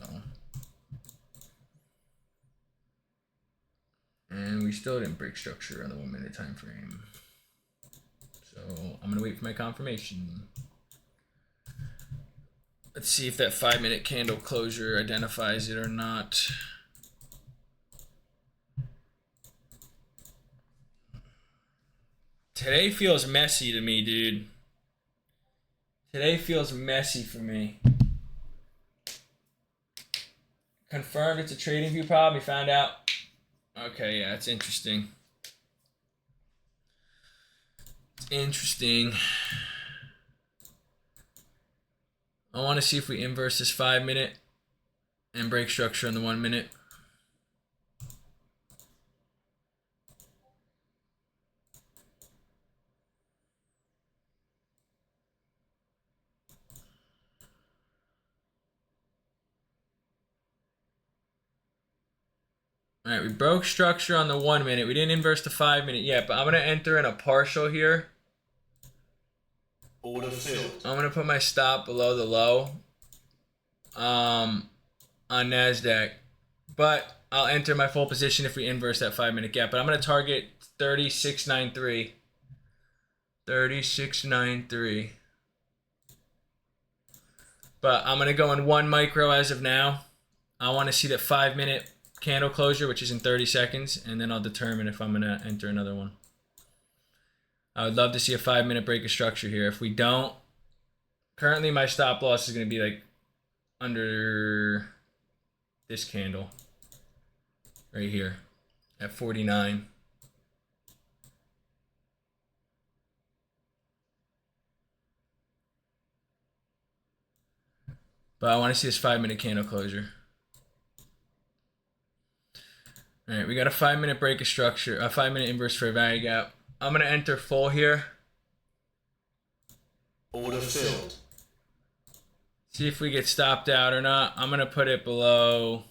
and we still didn't break structure on the 1 minute time frame. So I'm gonna wait for my confirmation. Let's see if that 5 minute candle closure identifies it or not. Today feels messy to me, dude. Today feels messy for me. Confirmed it's a trading view problem. We found out. Okay, yeah, it's interesting. It's interesting. I want to see if we inverse this 5 minute and break structure in the 1 minute. All right, we broke structure on the 1 minute. We didn't inverse the 5 minute yet, but I'm going to enter in a partial here. Order filled. I'm going to put my stop below the low on NASDAQ, but I'll enter my full position if we inverse that 5 minute gap. But I'm going to target 36.93. 36.93. But I'm going to go in 1 micro as of now. I want to see that 5 minute candle closure, which is in 30 seconds, and then I'll determine if I'm going to enter another one. I would love to see a 5 minute break of structure here. If we don't, currently my stop loss is going to be like under this candle right here at 49. But I want to see this 5 minute candle closure. All right, we got a 5 minute break of structure, a 5 minute inverse fair value gap. I'm going to enter full here. Order filled. See if we get stopped out or not. I'm going to put it below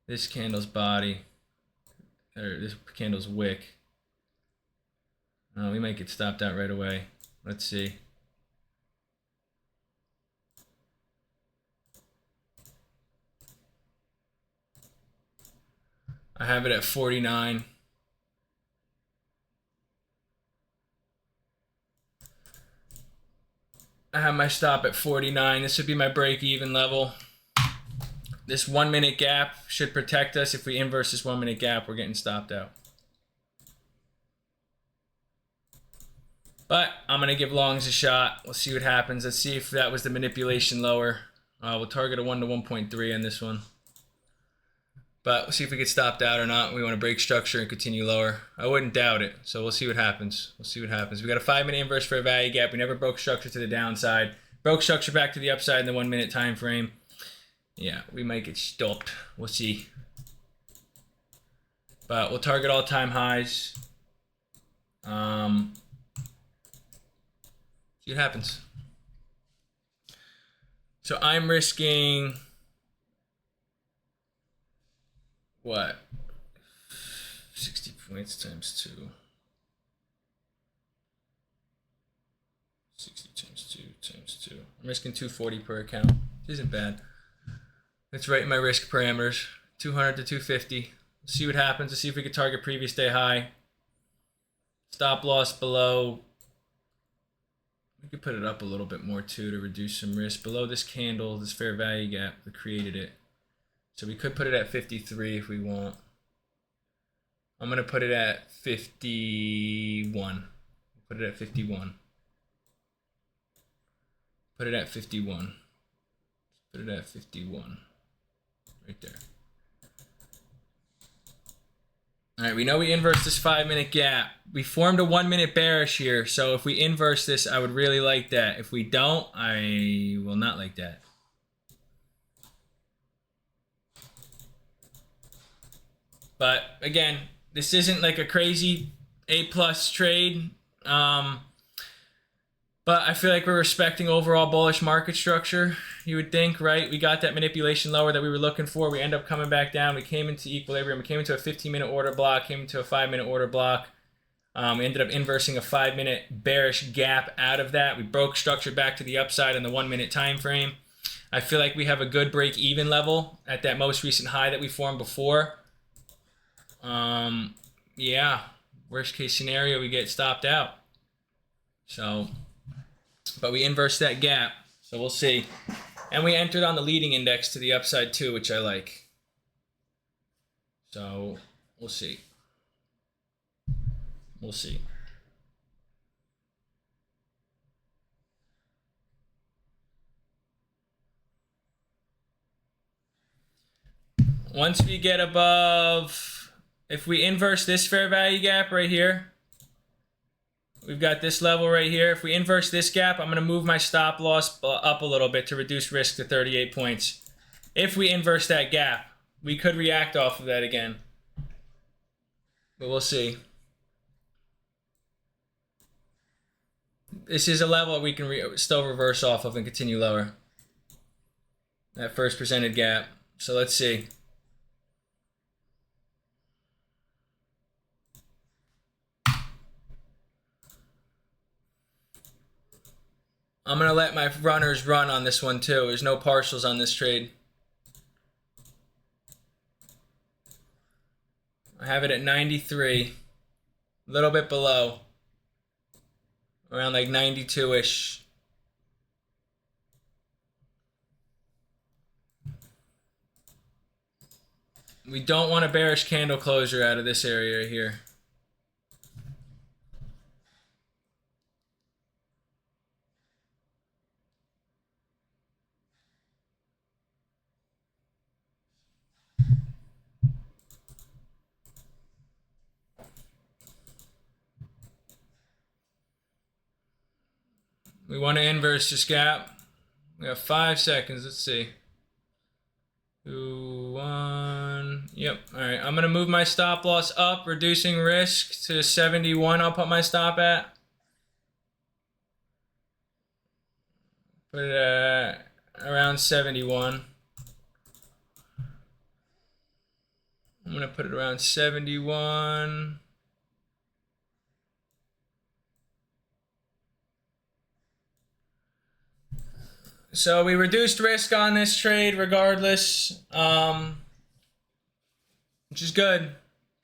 this candle's body, or this candle's wick. We might get stopped out right away. Let's see. I have it at 49. I have my stop at 49. This would be my break-even level. This 1 minute gap should protect us. If we inverse this 1 minute gap, we're getting stopped out. But I'm going to give longs a shot. We'll see what happens. Let's see if that was the manipulation lower. We'll target a 1 to 1.3 on this one. But we'll see if we get stopped out or not. We want to break structure and continue lower. I wouldn't doubt it. So we'll see what happens. We'll see what happens. We got a 5 minute inverse fair value gap. We never broke structure to the downside. Broke structure back to the upside in the 1 minute time frame. Yeah, we might get stopped. We'll see. But we'll target all-time highs. See what happens. So I'm risking... what? 60 points times 2. 60 times 2 times 2. I'm risking 240 per account. Which isn't bad. It's right in my risk parameters. 200 to 250. Let's see what happens. Let's see if we can target previous day high. Stop loss below We could put it up a little bit more too to reduce some risk. Below this candle, this fair value gap that created it. So we could put it at 53 if we want. I'm going to put it at 51. Put it at 51. Put it at 51. Put it at 51. Right there. All right, we know we inverse this 5-minute gap. We formed a 1-minute bearish here, so if we inverse this, I would really like that. If we don't, I will not like that. But again, this isn't like a crazy A+ trade. But I feel like we're respecting overall bullish market structure, you would think, right? We got that manipulation lower that we were looking for. We end up coming back down. We came into equilibrium. We came into a 15-minute order block, came into a 5-minute order block. We ended up inversing a 5-minute bearish gap out of that. We broke structure back to the upside in the 1-minute time frame. I feel like we have a good break-even level at that most recent high that we formed before. Yeah, worst case scenario, we get stopped out. So... but we inverse that gap, so we'll see. And we entered on the leading index to the upside too, which I like. So we'll see. We'll see. Once we get above, if we inverse this fair value gap right here, we've got this level right here. If we inverse this gap, I'm going to move my stop loss up a little bit to reduce risk to 38 points. If we inverse that gap, we could react off of that again. But we'll see. This is a level we can still reverse off of and continue lower. That first presented gap. So let's see. I'm going to let my runners run on this one too. There's no partials on this trade. I have it at 93. A little bit below. Around like 92-ish. We don't want a bearish candle closure out of this area here. We want to inverse this gap. We have 5 seconds. Let's see. 2, 1. Yep. All right. I'm going to move my stop loss up, reducing risk to 71. I'll put my stop at. Put it at around 71. I'm going to put it around 71. So we reduced risk on this trade regardless, which is good.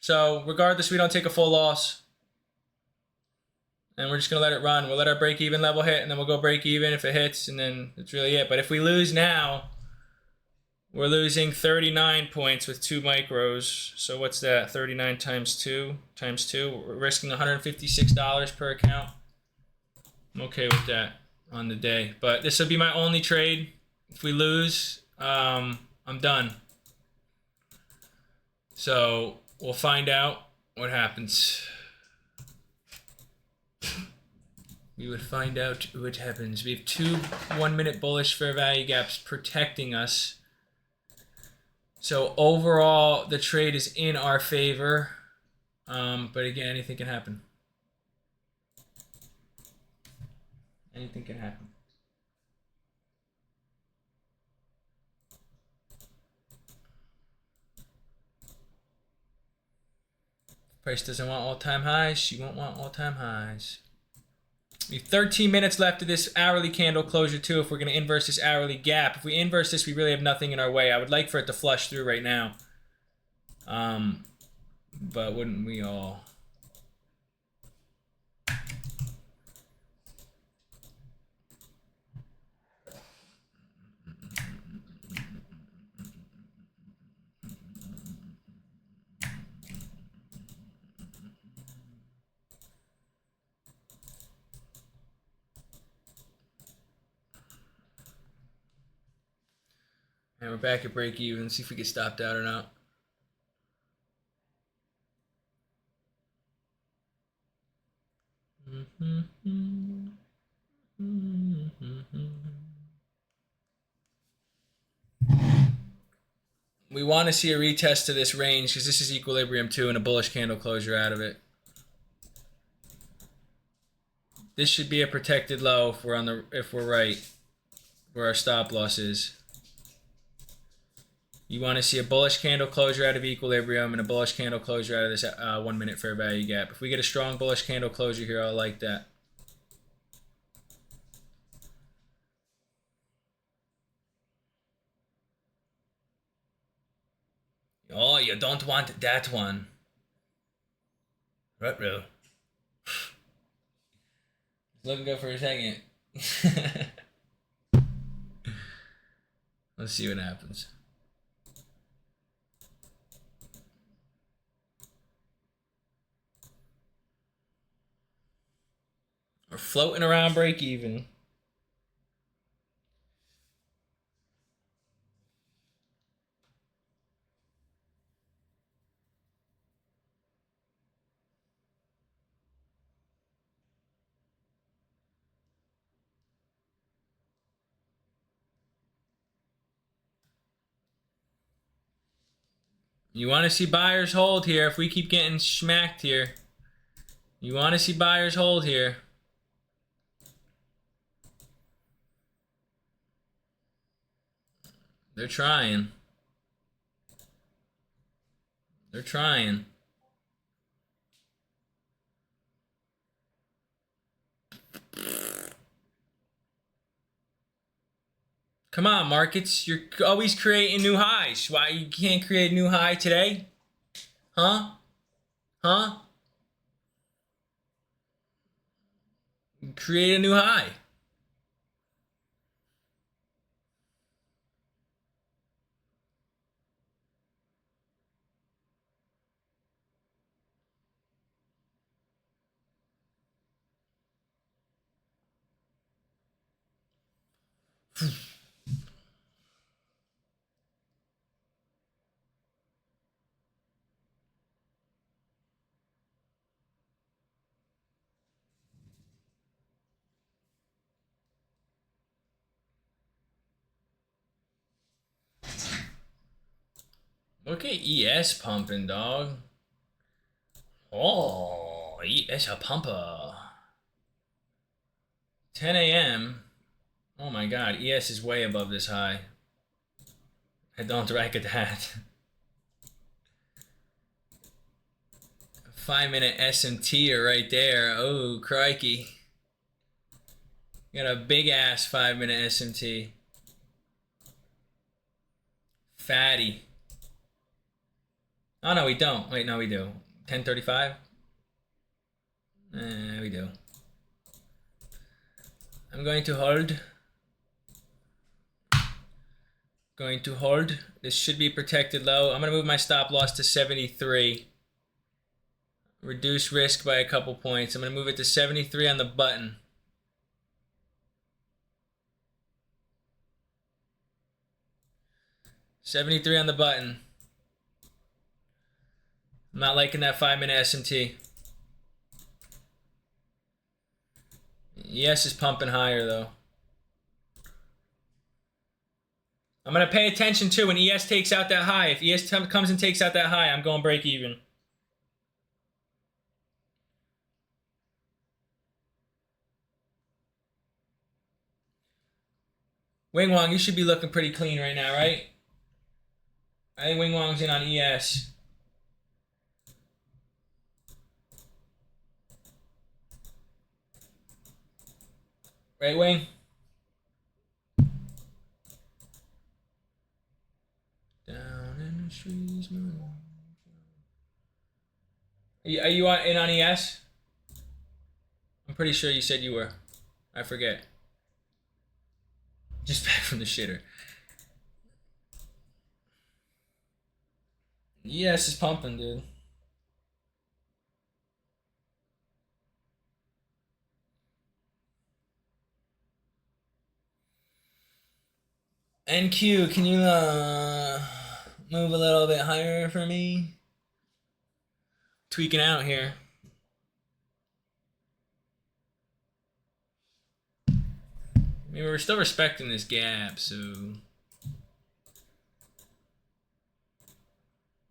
So regardless, we don't take a full loss. And we're just going to let it run. We'll let our break-even level hit, and then we'll go break-even if it hits, and then that's really it. But if we lose now, we're losing 39 points with 2 micros. So what's that? 39 times 2 times 2. We're risking $156 per account. I'm okay with that on the day, but this will be my only trade. If we lose, I'm done. So we'll find out what happens. We would find out what happens. We have 2 1-minute bullish fair value gaps protecting us. So overall, the trade is in our favor. But again, anything can happen. Anything can happen. Price doesn't want all-time highs. She won't want all-time highs. We have 13 minutes left of this hourly candle closure too if we're going to inverse this hourly gap. If we inverse this, we really have nothing in our way. I would like for it to flush through right now. But wouldn't we all? And we're back at break even. See if we get stopped out or not. We want to see a retest to this range because this is equilibrium too and a bullish candle closure out of it. This should be a protected low if we're right where our stop loss is. You want to see a bullish candle closure out of equilibrium and a bullish candle closure out of this 1 minute fair value gap. If we get a strong bullish candle closure here, I'll like that. Oh, you don't want that one. Ruh-roh. Looking good for a second. Let's see what happens. We're floating around break even. You want to see buyers hold here. If we keep getting smacked here, you want to see buyers hold here. They're trying. They're trying. Come on, markets. You're always creating new highs. Why you can't create a new high today? Huh? Huh? Create a new high. Look at ES pumping, dog. Oh, ES a pumper. 10 a.m. Oh my god, ES is way above this high. I don't reckon that. 5 minute SMT are right there. Oh, crikey. Got a big ass 5 minute SMT. Fatty. Oh no, we don't. Wait, no, we do. 10:35? We do. I'm going to hold. Going to hold. This should be protected low. I'm going to move my stop loss to 73. Reduce risk by a couple points. I'm going to move it to 73 on the button. $73 on the button. I'm not liking that 5 minute SMT. ES is pumping higher though. I'm going to pay attention too when ES takes out that high. If ES comes and takes out that high, I'm going break even. Wing Wong, you should be looking pretty clean right now, right? I think Wing Wong's in on ES. Right, Wing? Down in the trees, are you in on ES? I'm pretty sure you said you were. I forget. Just back from the shitter. ES is pumping, dude. NQ, can you move a little bit higher for me? Tweaking out here. I mean, we're still respecting this gap, so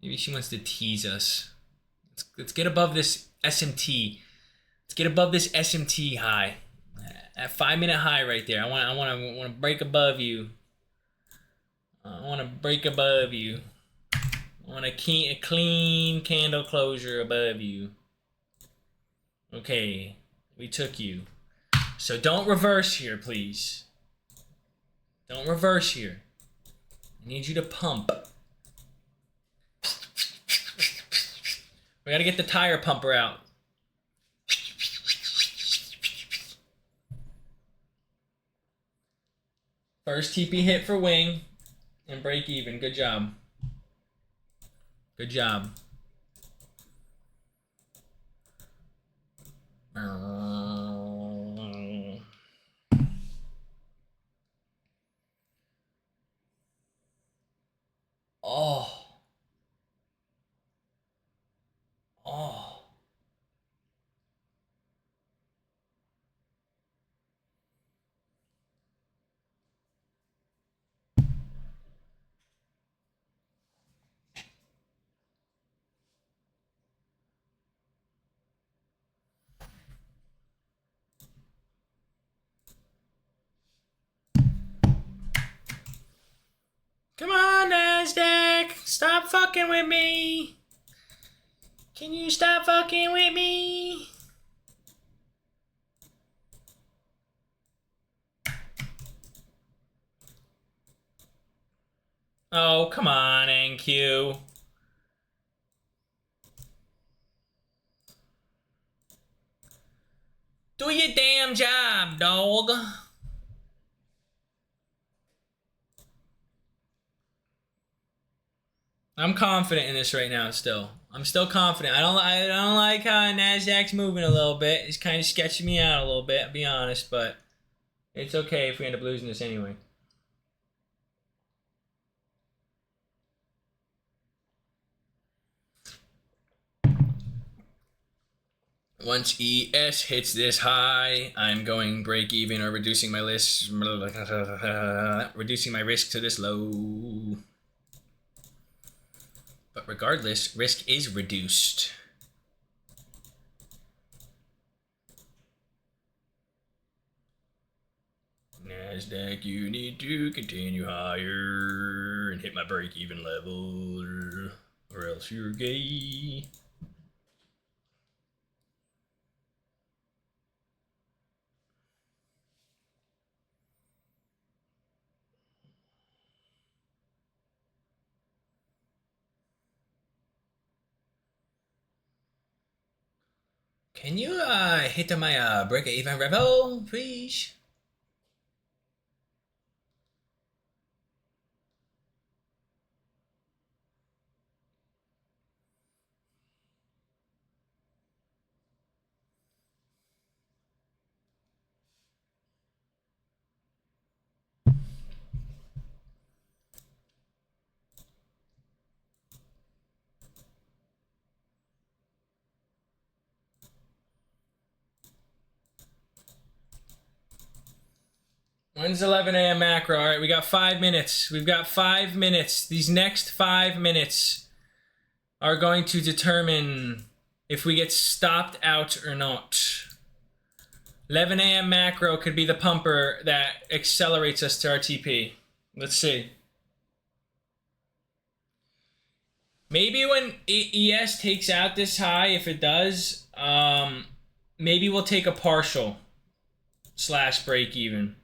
maybe she wants to tease us. Let's get above this SMT. Let's get above this SMT high. At 5-minute high right there. I want to break above you. I want to break above you. I want a clean candle closure above you. Okay, we took you. So don't reverse here, please. Don't reverse here. I need you to pump. We gotta get the tire pumper out. First TP hit for wing and break even. Good job. Good job. Oh. Oh. Come on, NASDAQ. Stop fucking with me. Can you stop fucking with me? Oh, come on, NQ. Do your damn job, dog. I'm confident in this right now still. I'm still confident. I don't like how NASDAQ's moving a little bit. It's kind of sketching me out a little bit, I'll be honest, but it's okay if we end up losing this anyway. Once ES hits this high, I'm going break even or reducing my risk to this low. But regardless, risk is reduced. NASDAQ, you need to continue higher and hit my break even level, or else you're gay. Can you hit my break even level, please? When's 11 a.m. macro? All right, we got 5 minutes. We've got 5 minutes. These next 5 minutes are going to determine if we get stopped out or not. 11 a.m. macro could be the pumper that accelerates us to our TP. Let's see. Maybe when ES takes out this high, if it does, maybe we'll take a partial / break even.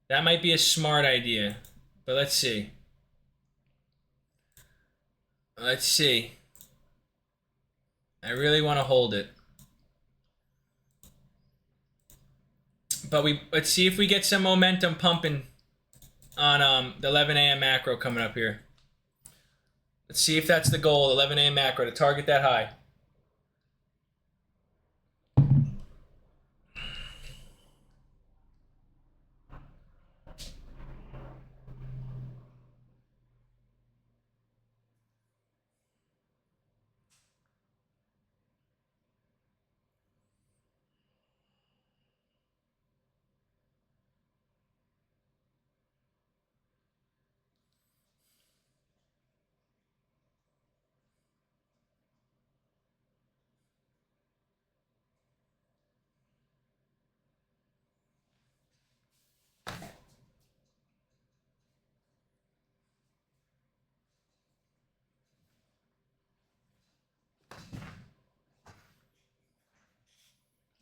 That might be a smart idea, but let's see. Let's see. I really want to hold it. But let's see if we get some momentum pumping on the 11 a.m. macro coming up here. Let's see if that's the goal, 11 a.m. macro, to target that high.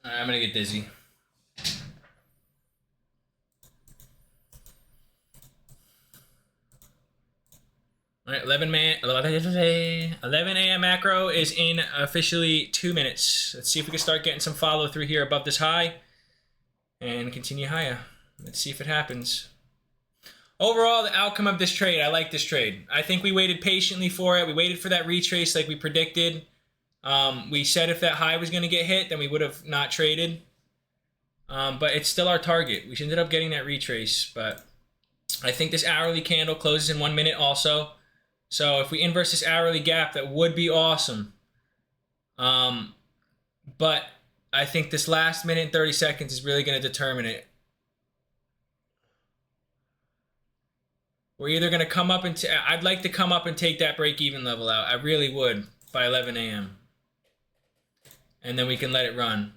Alright, I'm gonna get dizzy. Alright, 11 a.m. macro is in officially 2 minutes. Let's see if we can start getting some follow through here above this high and continue higher. Let's see if it happens. Overall, the outcome of this trade, I like this trade. I think we waited patiently for it. We waited for that retrace like we predicted. We said if that high was going to get hit, then we would have not traded. But it's still our target. We ended up getting that retrace. But I think this hourly candle closes in 1 minute also. So if we inverse this hourly gap, that would be awesome. But I think this last minute and 30 seconds is really going to determine it. We're either going to come up and... I'd like to come up and take that break-even level out. I really would by 11 a.m. And then we can let it run.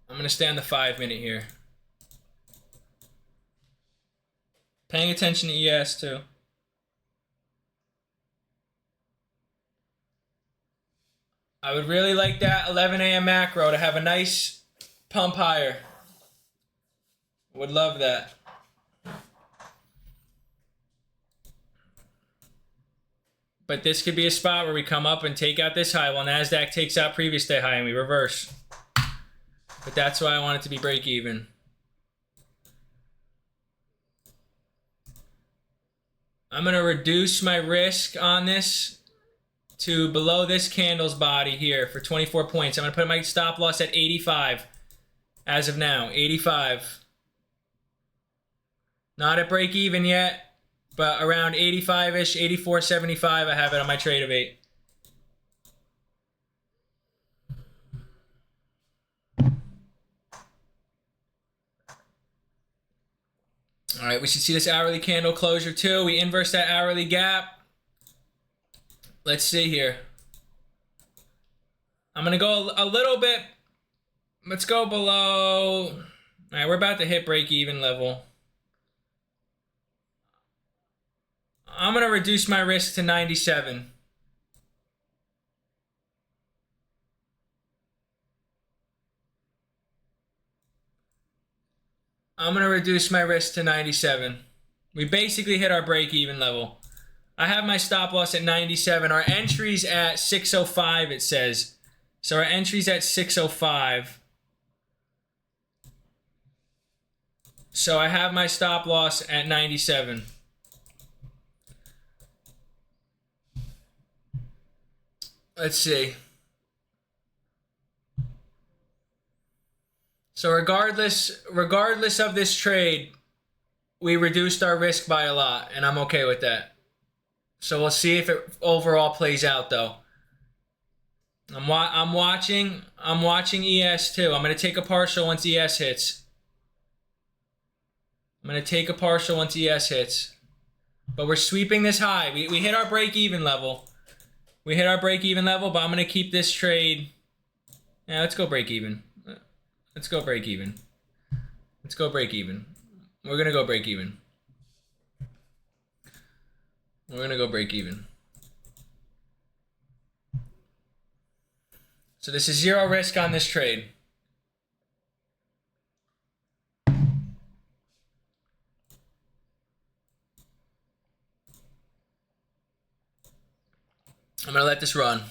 I'm going to stay on the 5 minute here. Paying attention to ES too. I would really like that 11 a.m. macro to have a nice pump higher. Would love that. But this could be a spot where we come up and take out this high while NASDAQ takes out previous day high and we reverse. But that's why I want it to be break even. I'm going to reduce my risk on this to below this candle's body here for 24 points. I'm going to put my stop loss at 85 as of now. 85. Not at break even yet, but around 85-ish, 84.75 I have it on my trade of 8. All right, we should see this hourly candle closure too. We inverse that hourly gap. Let's see here. I'm going to go a little bit. Let's go below. All right, we're about to hit break-even level. I'm going to reduce my risk to 97. I'm going to reduce my risk to 97. We basically hit our break-even level. I have my stop loss at 97. Our entry's at 605, it says. So our entry's at 605. So I have my stop loss at 97. Let's see. So regardless of this trade, we reduced our risk by a lot, and I'm okay with that. So we'll see if it overall plays out, though. I'm watching ES too. I'm gonna take a partial once ES hits. But we're sweeping this high. We hit our break-even level. But I'm gonna keep this trade. Yeah, let's go break even. Let's go break even. We're gonna go break even. So this is zero risk on this trade. I'm gonna let this run.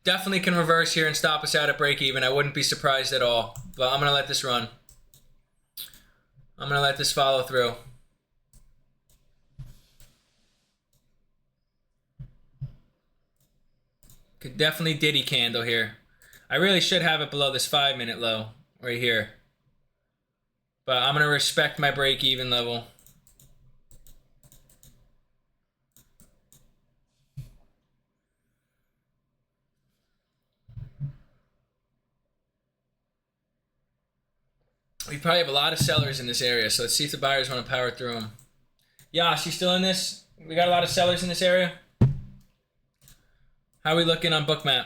Definitely can reverse here and stop us out at break even. I wouldn't be surprised at all. But I'm gonna let this run. I'm gonna let this follow through. Could definitely Diddy candle here. I really should have it below this 5 minute low right here. But I'm gonna respect my break even level. We probably have a lot of sellers in this area, so let's see if the buyers want to power through them. Yash, you still in this? We got a lot of sellers in this area? How are we looking on Bookmap?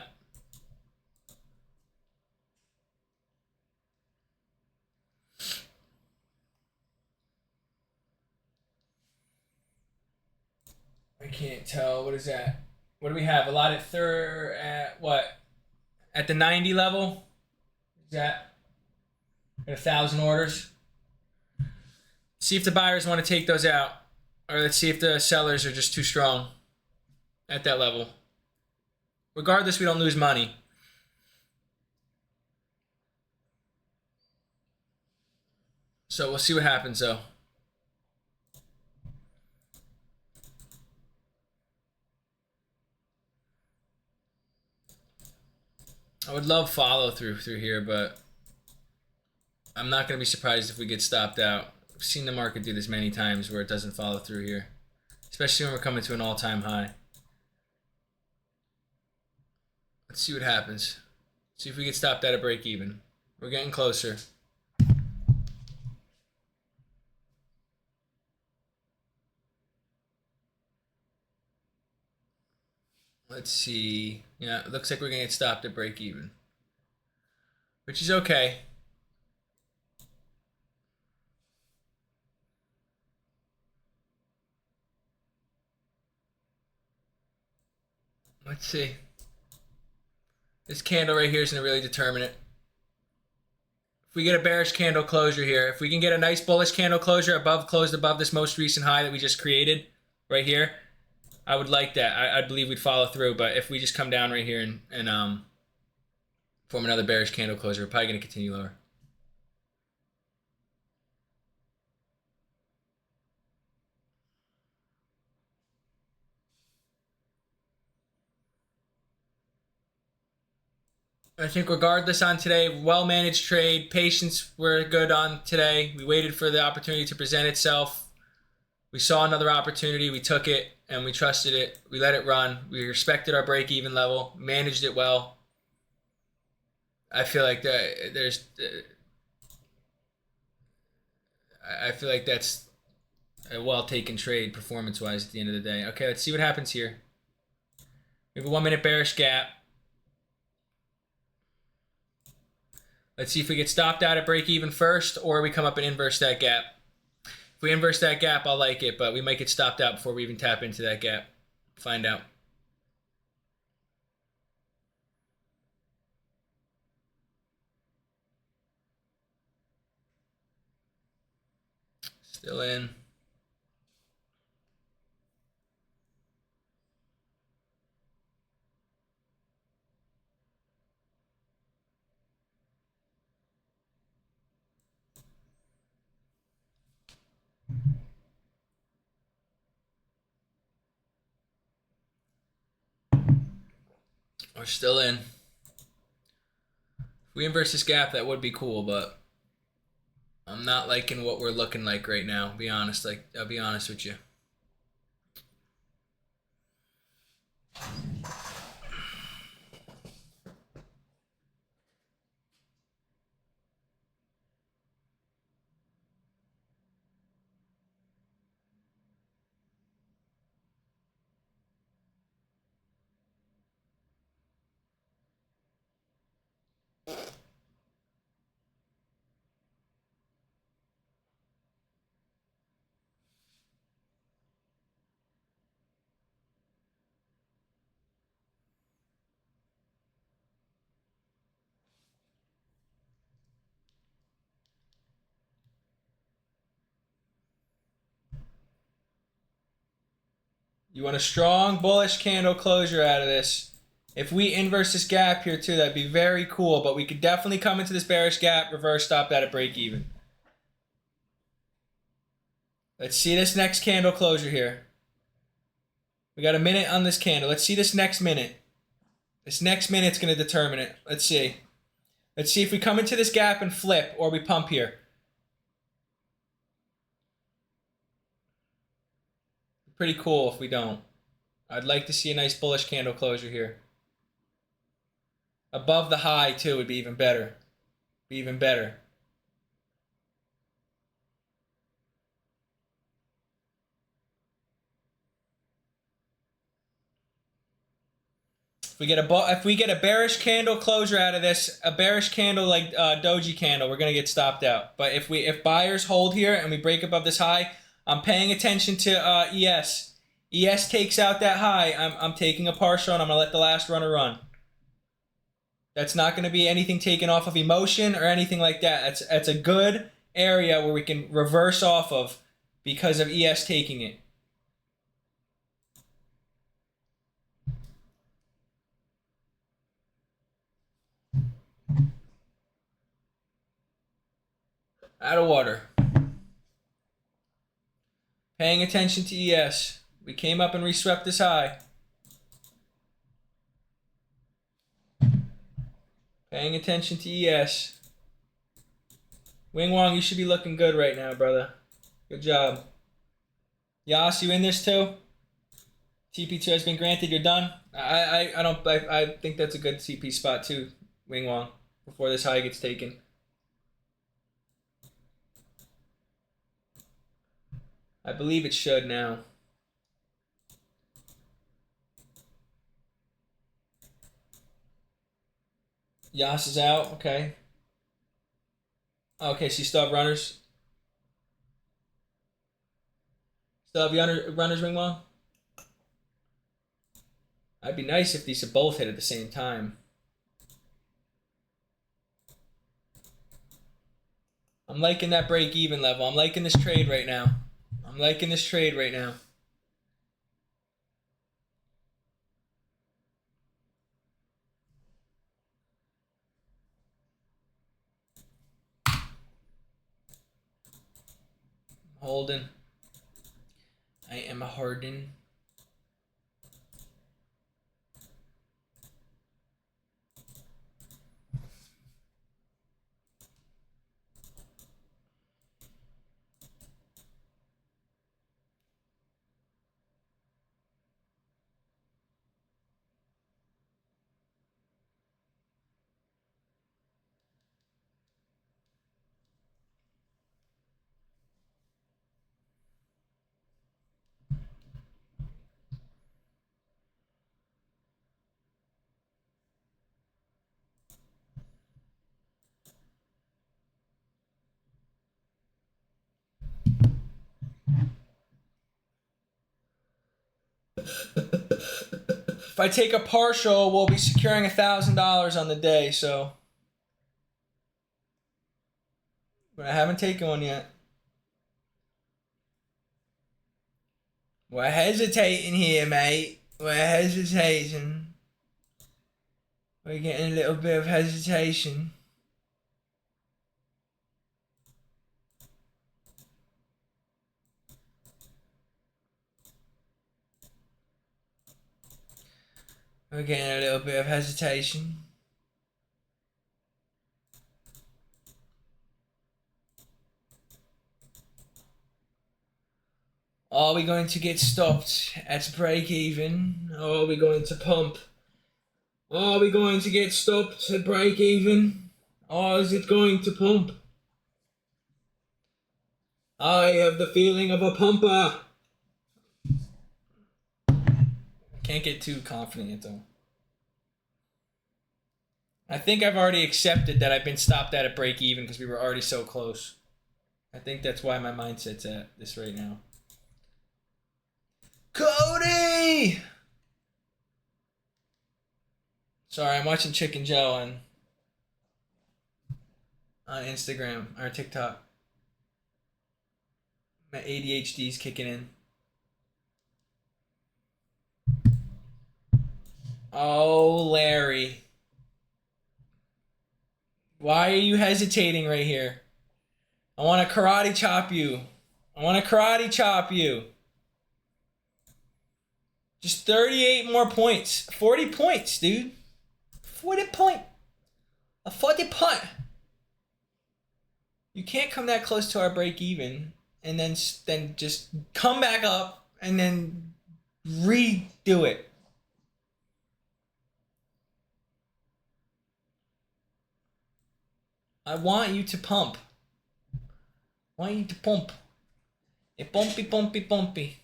can't tell. What is that? What do we have? A lot at what? At the 90 level? Is that at 1,000 orders? See if the buyers want to take those out. Or let's see if the sellers are just too strong at that level. Regardless, we don't lose money. So we'll see what happens though. I would love follow through here, but I'm not going to be surprised if we get stopped out. I've seen the market do this many times where it doesn't follow through here, especially when we're coming to an all-time high. Let's see what happens. See if we get stopped out at break even. We're getting closer. Let's see. Yeah, it looks like we're going to get stopped at break even, which is okay. Let's see. This candle right here is going to really determine it. If we get a bearish candle closure here, if we can get a nice bullish candle closure closed above this most recent high that we just created right here, I would like that. I believe we'd follow through. But if we just come down right here and form another bearish candle closure, we're probably going to continue lower. I think regardless on today, well-managed trade, patience were good on today. We waited for the opportunity to present itself. We saw another opportunity, we took it, and we trusted it. We let it run. We respected our break-even level, managed it well. I feel like I feel like that's a well-taken trade performance-wise at the end of the day. Okay, let's see what happens here. We have a 1-minute bearish gap. Let's see if we get stopped out at break even first, or we come up and inverse that gap. If we inverse that gap, I'll like it, but we might get stopped out before we even tap into that gap. Find out. Still in. We're still in. If we inverse this gap, that would be cool, but I'm not liking what we're looking like right now. I'll be honest with you. You want a strong bullish candle closure out of this. If we inverse this gap here too, that'd be very cool, but we could definitely come into this bearish gap, reverse stop that at break even. Let's see this next candle closure here. We got a minute on this candle. Let's see this next minute. This next minute's going to determine it. Let's see. Let's see if we come into this gap and flip, or we pump here. Pretty cool if we don't. I'd like to see a nice bullish candle closure here. Above the high too would be even better. Be even better. If we get a bearish candle closure out of this, a bearish candle like doji candle, we're gonna get stopped out. But if buyers hold here and we break above this high, I'm paying attention to ES. ES takes out that high, I'm taking a partial and I'm going to let the last runner run. That's not going to be anything taken off of emotion or anything like that. That's a good area where we can reverse off of because of ES taking it. Out of water. Paying attention to ES. We came up and reswept this high. Paying attention to ES. Wing Wong, you should be looking good right now, brother. Good job. Yas, you in this too? TP2 has been granted. You're done. I think that's a good CP spot too, Wing Wong, before this high gets taken. I believe it should now. Yas is out. Okay. Okay, so you still have runners. Still have runners, Wing Wong? It'd be nice if these had both hit at the same time. I'm liking that break-even level. I'm liking this trade right now. I'm liking this trade right now. Holding. I am Harden. If I take a partial, we'll be securing $1,000 on the day, so. But I haven't taken one yet. We're hesitating here, mate. We're hesitating. We're getting a little bit of hesitation. We're getting a little bit of hesitation. Are we going to get stopped at break even? Or are we going to pump? Are we going to get stopped at break even? Or is it going to pump? I have the feeling of a pumper. Can't get too confident though. I think I've already accepted that I've been stopped at break even because we were already so close. I think that's why my mindset's at this right now. Cody! Sorry, I'm watching Chicken Joe on Instagram or TikTok. My ADHD's kicking in. Oh, Larry. Why are you hesitating right here? I want to karate chop you. I want to karate chop you. Just 38 more points. 40 points, dude. 40 point. A 40 point. You can't come that close to our break even and then just come back up and then redo it. I want you to pump. I want you to pump. A pumpy, pumpy, pumpy.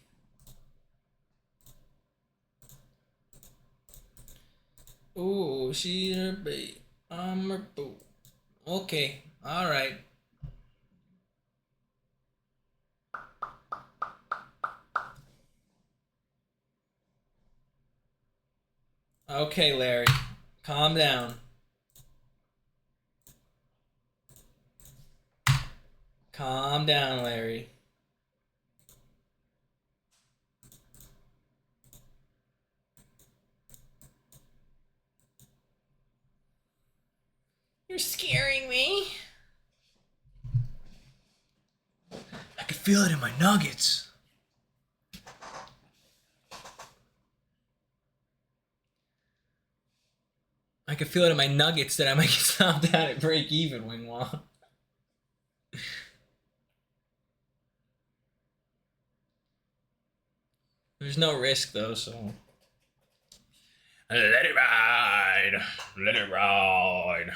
Ooh, she's her babe. I'm her boo. Okay, alright. Okay, Larry. Calm down. Calm down, Larry. You're scaring me. I can feel it in my nuggets. I can feel it in my nuggets that I might get stopped out at break even, Wingwa. There's no risk though, so let it ride. Let it ride.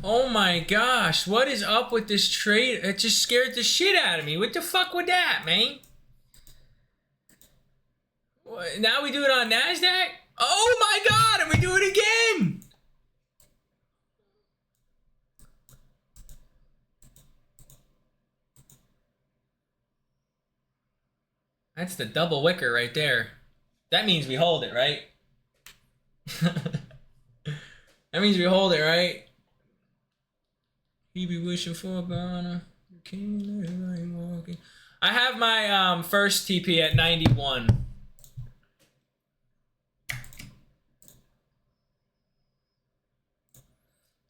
Oh my gosh, what is up with this trade? It just scared the shit out of me. What the fuck with that, man? What, now we do it on NASDAQ? Oh my god, and we do it again! That's the double wicker right there. That means we hold it, right? That means we hold it, right? He be wishing for a banana. I have my first TP at 91.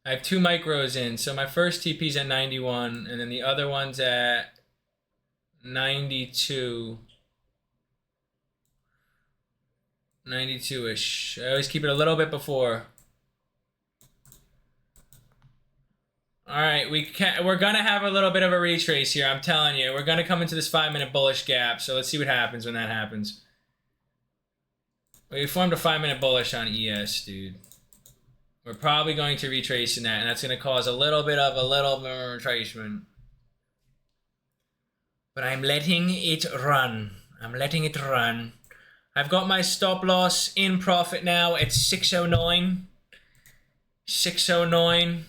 I have 2 micros in, so my first TP's at 91, and then the other one's at 92. 92-ish. I always keep it a little bit before. Alright, we're gonna have a little bit of a retrace here, I'm telling you. We're gonna come into this 5-minute bullish gap, so let's see what happens when that happens. We formed a 5-minute bullish on ES, dude. We're probably going to retrace in that, and that's gonna cause a little bit of retracement. But I'm letting it run. I'm letting it run. I've got my stop loss in profit now at 609. 609.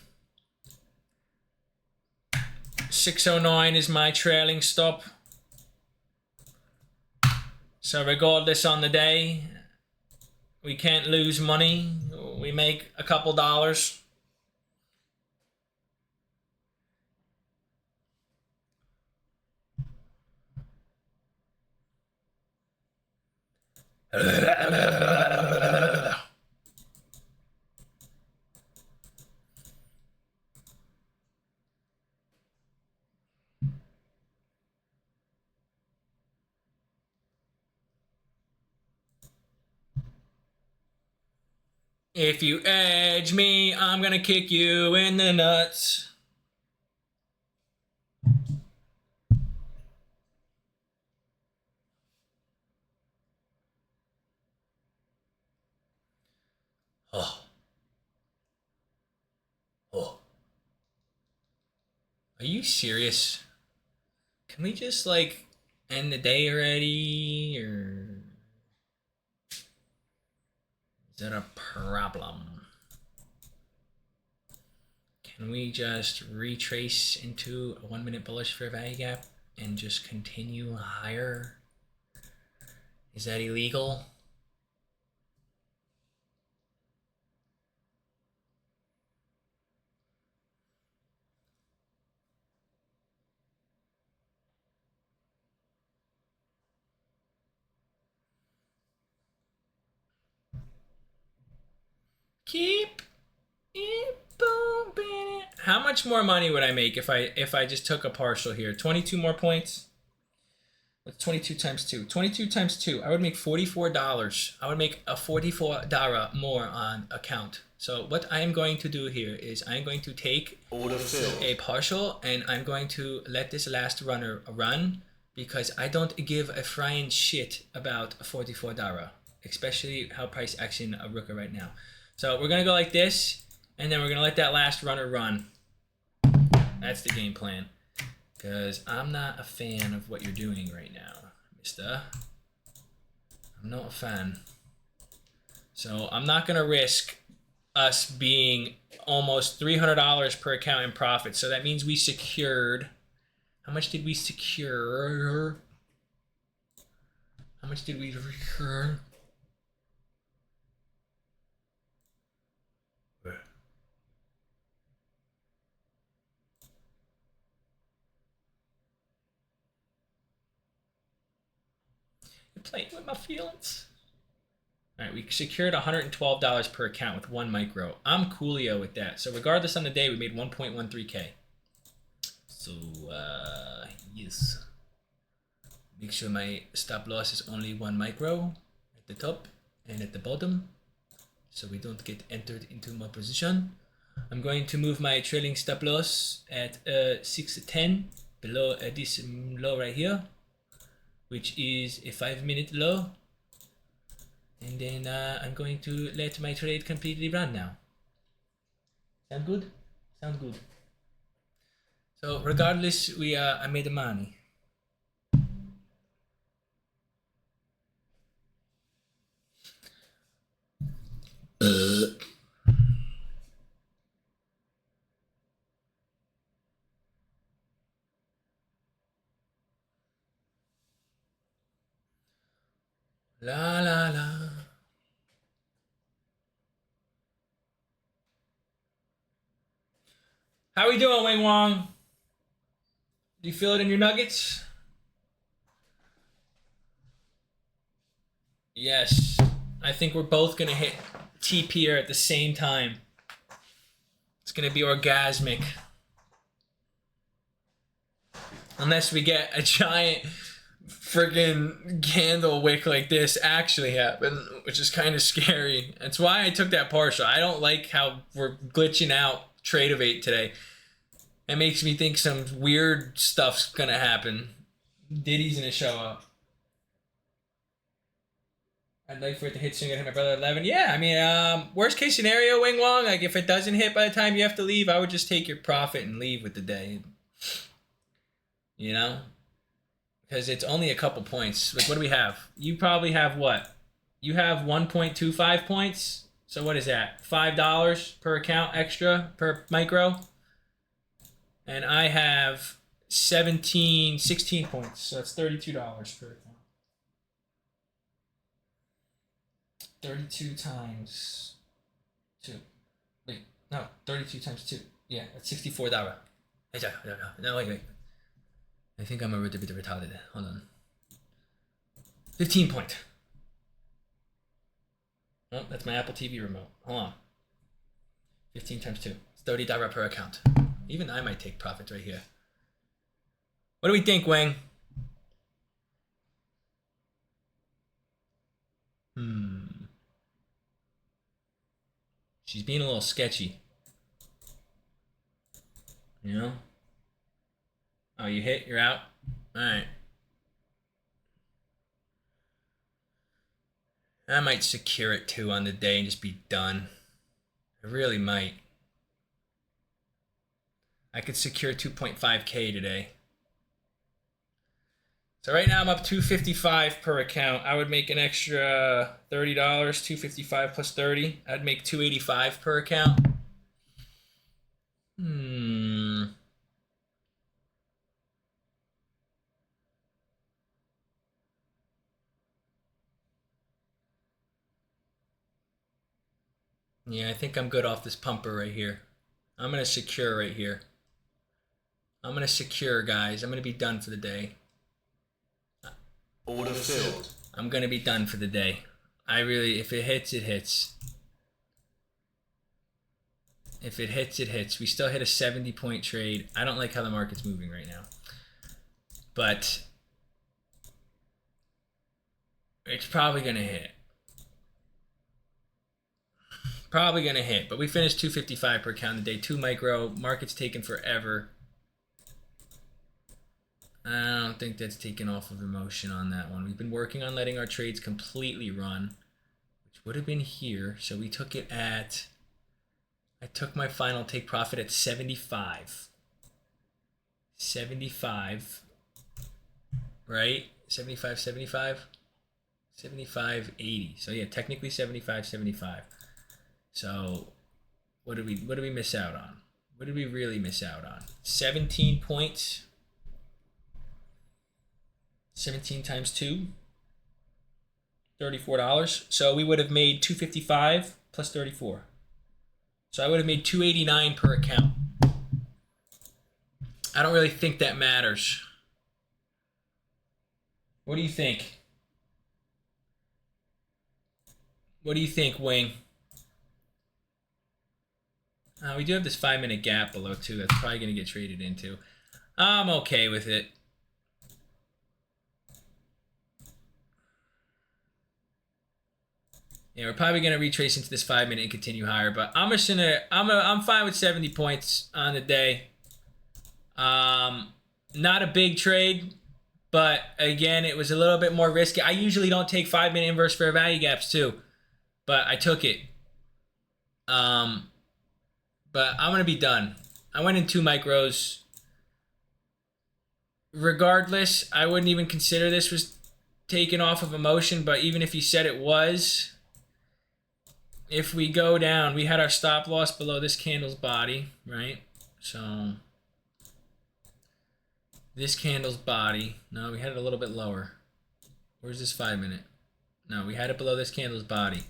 609 is my trailing stop. So regardless on the day, we can't lose money. We make a couple dollars. If you edge me, I'm gonna kick you in the nuts. Oh. Oh. Are you serious? Can we just, like, end the day already, or is that a problem? Can we just retrace into a 1-minute bullish fair value gap and just continue higher? Is that illegal? Keep it bumping. How much more money would I make if I just took a partial here? 22 more points? What's 22 times 2? 22 times 2. I would make $44. I would make a $44 more on account. So what I am going to do here is I'm going to take a partial and I'm going to let this last runner run because I don't give a frying shit about a $44, especially how price action a Rooker right now. So we're going to go like this and then we're going to let that last runner run. That's the game plan. Because I'm not a fan of what you're doing right now, mister. I'm not a fan. So I'm not going to risk us being almost $300 per account in profit. So that means we secured... How much did we secure? How much did we secure? Playing with my feelings. All right, we secured $112 per account with 1 micro. I'm coolio with that. So regardless on the day, we made 1.13K. So, yes. Make sure my stop loss is only 1 micro at the top and at the bottom, so we don't get entered into my position. I'm going to move my trailing stop loss at 610 below this low right here, which is a 5-minute low, and then I'm going to let my trade completely run now. Sound good? Sound good. So regardless, I made the money. La la la. How we doing, Wing Wong? Do you feel it in your nuggets? Yes. I think we're both gonna hit TP at the same time. It's gonna be orgasmic. Unless we get a giant freaking candle wick like this actually happen, which is kind of scary. That's why I took that partial. I don't like how we're glitching out Trade of 8 today. It makes me think some weird stuff's gonna happen. Diddy's gonna show up. I'd like for it to hit soon. Hit my brother at 11. Yeah, I mean, worst case scenario, Wing Wong, like if it doesn't hit by the time you have to leave, I would just take your profit and leave with the day. You know? Because it's only a couple points. Like, what do we have? You probably have what? You have 1.25 points. So what is that? $5 per account extra per micro. And I have 16 points. So that's $32 per account. 32 times 2. Wait, no, 32 times 2. Yeah, that's $64. No, wait. I think I'm a bit retarded. Hold on. 15 point. Oh, that's my Apple TV remote. Hold on. 15 times 2. It's $30 per account. Even I might take profit right here. What do we think, Wang? She's being a little sketchy. You know? Oh, you hit? You're out? Alright. I might secure it too on the day and just be done. I really might. I could secure 2.5K today. So right now I'm up $255 per account. I would make an extra $30, $255 plus 30. I'd make $285 per account. Yeah, I think I'm good off this pumper right here. I'm going to secure right here. I'm going to secure, guys. I'm going to be done for the day. Order filled. I'm going to be done for the day. I really, if it hits, it hits. If it hits, it hits. We still hit a 70-point trade. I don't like how the market's moving right now. But It's probably gonna hit. Probably gonna hit, but we finished 255 per account today. 2 micro. Market's taking forever. I don't think that's taken off of emotion on that one. We've been working on letting our trades completely run, which would have been here. So we took it at, I took my final take profit at 75. 75, right? 75, 75, 75, 80. So yeah, technically 75, 75. So what did we miss out on? What did we really miss out on? 17 points. 17 times 2, $34. So we would have made 255 plus 34. So I would have made 289 per account. I don't really think that matters. What do you think? What do you think, Wing? We do have this 5-minute gap below too. That's probably going to get traded into. I'm okay with it. Yeah, we're probably gonna retrace into this 5-minute and continue higher, but I'm fine with 70 points on the day. Not a big trade, but again, it was a little bit more risky. I usually don't take 5-minute inverse fair value gaps too, but I took it. But I'm gonna be done. I went in 2 micros. Regardless, I wouldn't even consider this was taken off of emotion, but even if you said it was, if we go down, we had our stop loss below this candle's body, right? So this candle's body, no, we had it a little bit lower. Where's this 5-minute? No, we had it below this candle's body.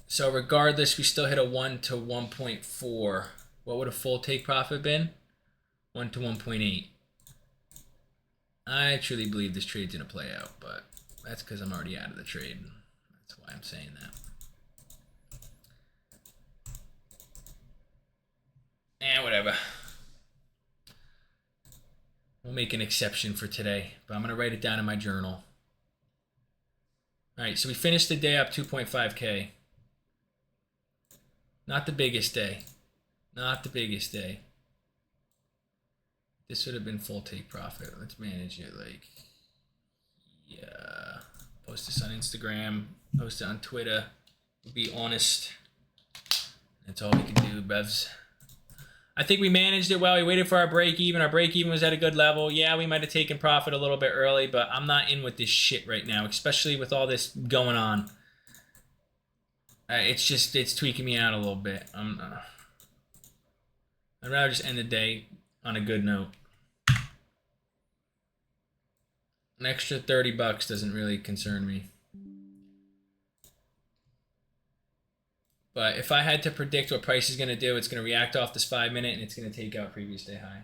So regardless, we still hit a 1 to 1.4. What would a full take profit been? 1 to 1.8. I truly believe this trade's gonna play out, but that's because I'm already out of the trade. That's why I'm saying that. Whatever. We'll make an exception for today, but I'm going to write it down in my journal. All right, so we finished the day up 2.5K. Not the biggest day. Not the biggest day. This would have been full take profit. Let's manage it like, yeah. Post this on Instagram. Post it on Twitter. Be honest. That's all we can do, Bevs. I think we managed it well. We waited for our break even. Our break even was at a good level. Yeah, we might have taken profit a little bit early, but I'm not in with this shit right now, especially with all this going on. It's tweaking me out a little bit. I'd rather just end the day on a good note. An extra $30 doesn't really concern me. But if I had to predict what price is going to do, it's going to react off this 5-minute and it's going to take out previous day high.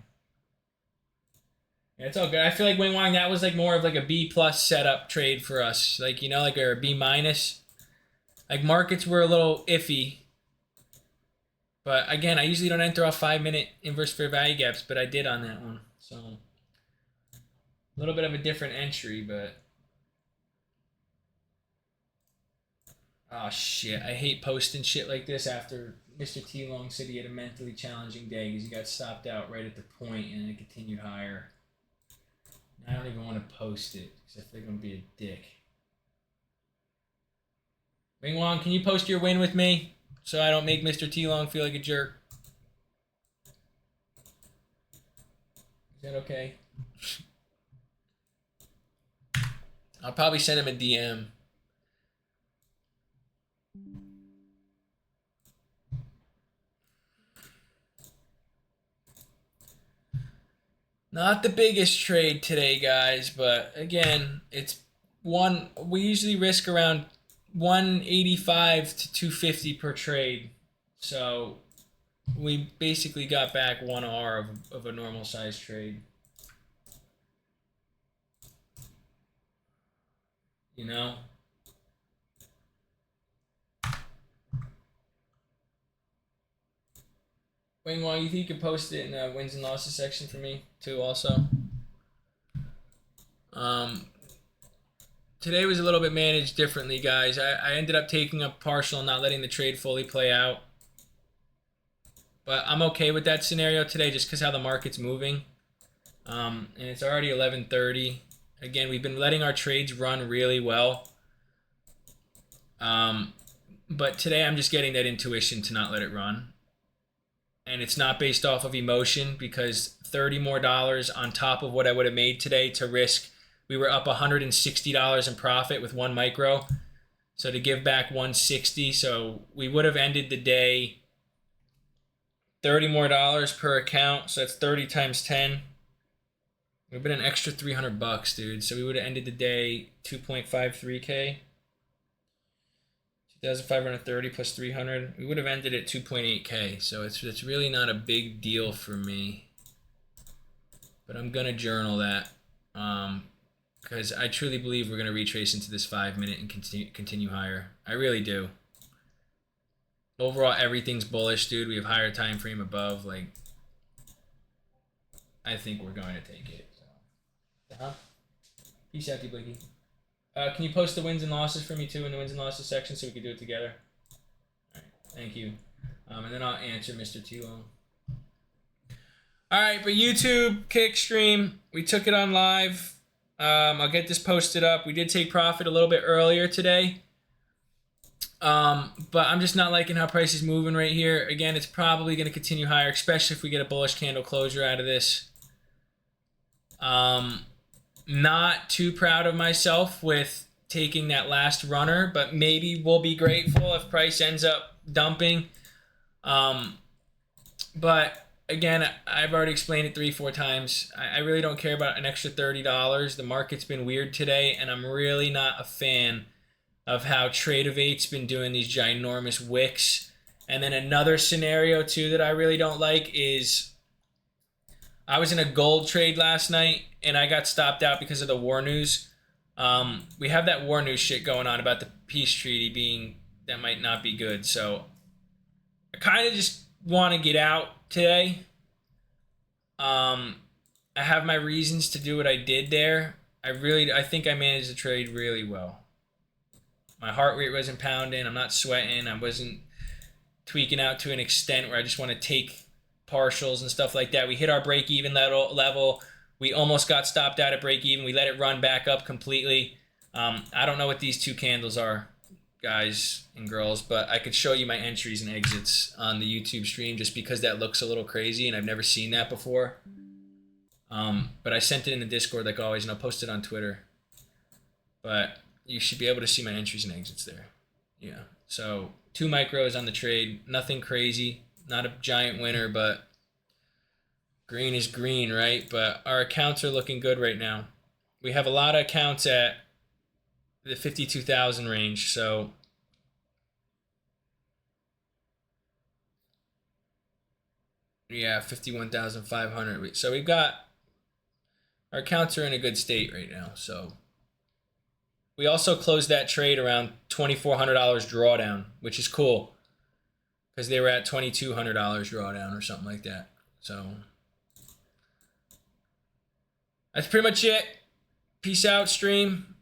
Yeah, it's all good. I feel like Wing Wang, that was like more of like a B+ setup trade for us. Like, you know, like a B-. Like markets were a little iffy. But again, I usually don't enter off 5-minute inverse fair value gaps, but I did on that one. So a little bit of a different entry, but oh shit, I hate posting shit like this after Mr. T Long said he had a mentally challenging day because he got stopped out right at the point and it continued higher. I don't even want to post it because I think I'm going to be a dick. Wing Wong, can you post your win with me so I don't make Mr. T Long feel like a jerk? Is that okay? I'll probably send him a DM. Not the biggest trade today, guys, but again, it's one. We usually risk around 185 to 250 per trade, so we basically got back 1 R of a normal size trade. You know? Wing Wong, you think you could post it in the wins and losses section for me too also? today was a little bit managed differently, guys. I ended up taking a partial and not letting the trade fully play out. But I'm okay with that scenario today just because how the market's moving. And it's already 11:30. Again, we've been letting our trades run really well. But today I'm just getting that intuition to not let it run. And it's not based off of emotion because $30 more on top of what I would have made today to risk. We were up $160 in profit with one micro. So to give back 160, so we would have ended the day $30 more per account. So that's 30 times 10. It would have been an extra $300, dude. So we would have ended the day 2.53K. 2,530 plus 300. We would have ended at 2.8K. So it's really not a big deal for me. But I'm gonna journal that because I truly believe we're gonna retrace into this 5-minute and continue higher. I really do. Overall, everything's bullish, dude. We have higher time frame above. Like, I think we're going to take it. So. Peace out, Blakey. Can you post the wins and losses for me too in the wins and losses section so we can do it together? All right, thank you. And then I'll answer Mr. T-Long. All right, but YouTube kick stream, we took it on live. I'll get this posted up. We did take profit a little bit earlier today. But I'm just not liking how price is moving right here. Again, it's probably going to continue higher, especially if we get a bullish candle closure out of this. Not too proud of myself with taking that last runner, but maybe we'll be grateful if price ends up dumping. But again, I've already explained it 3-4 times. I really don't care about an extra $30. The market's been weird today, and I'm really not a fan of how Trade of 8's been doing these ginormous wicks. And then another scenario too that I really don't like is I was in a gold trade last night and I got stopped out because of the war news. We have that war news shit going on about the peace treaty being that might not be good. So I kind of just want to get out today. I have my reasons to do what I did there. I think I managed the trade really well. My heart rate wasn't pounding. I'm not sweating. I wasn't tweaking out to an extent where I just want to take partials and stuff like that. We hit our break-even level. We almost got stopped out at break-even. We let it run back up completely. I don't know what these two candles are, guys and girls, but I could show you my entries and exits on the YouTube stream just because that looks a little crazy and I've never seen that before. But I sent it in the Discord like always, and I'll post it on Twitter. But you should be able to see my entries and exits there. Yeah. So 2 micros on the trade. Nothing crazy. Not a giant winner, but green is green, right? But our accounts are looking good right now. We have a lot of accounts at the 52,000 range. So yeah, 51,500. So we've got our accounts are in a good state right now. So we also closed that trade around $2,400 drawdown, which is cool because they were at $2,200 drawdown or something like that. So that's pretty much it. Peace out, stream.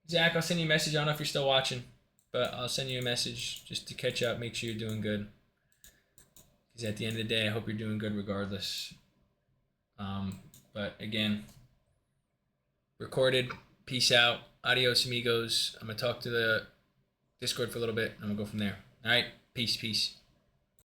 Zach, I'll send you a message. I don't know if you're still watching, but I'll send you a message just to catch up, make sure you're doing good. Because at the end of the day, I hope you're doing good regardless. But again, recorded. Peace out. Adios, amigos. I'm going to talk to the Discord for a little bit. I'm going to go from there. All right. Peace.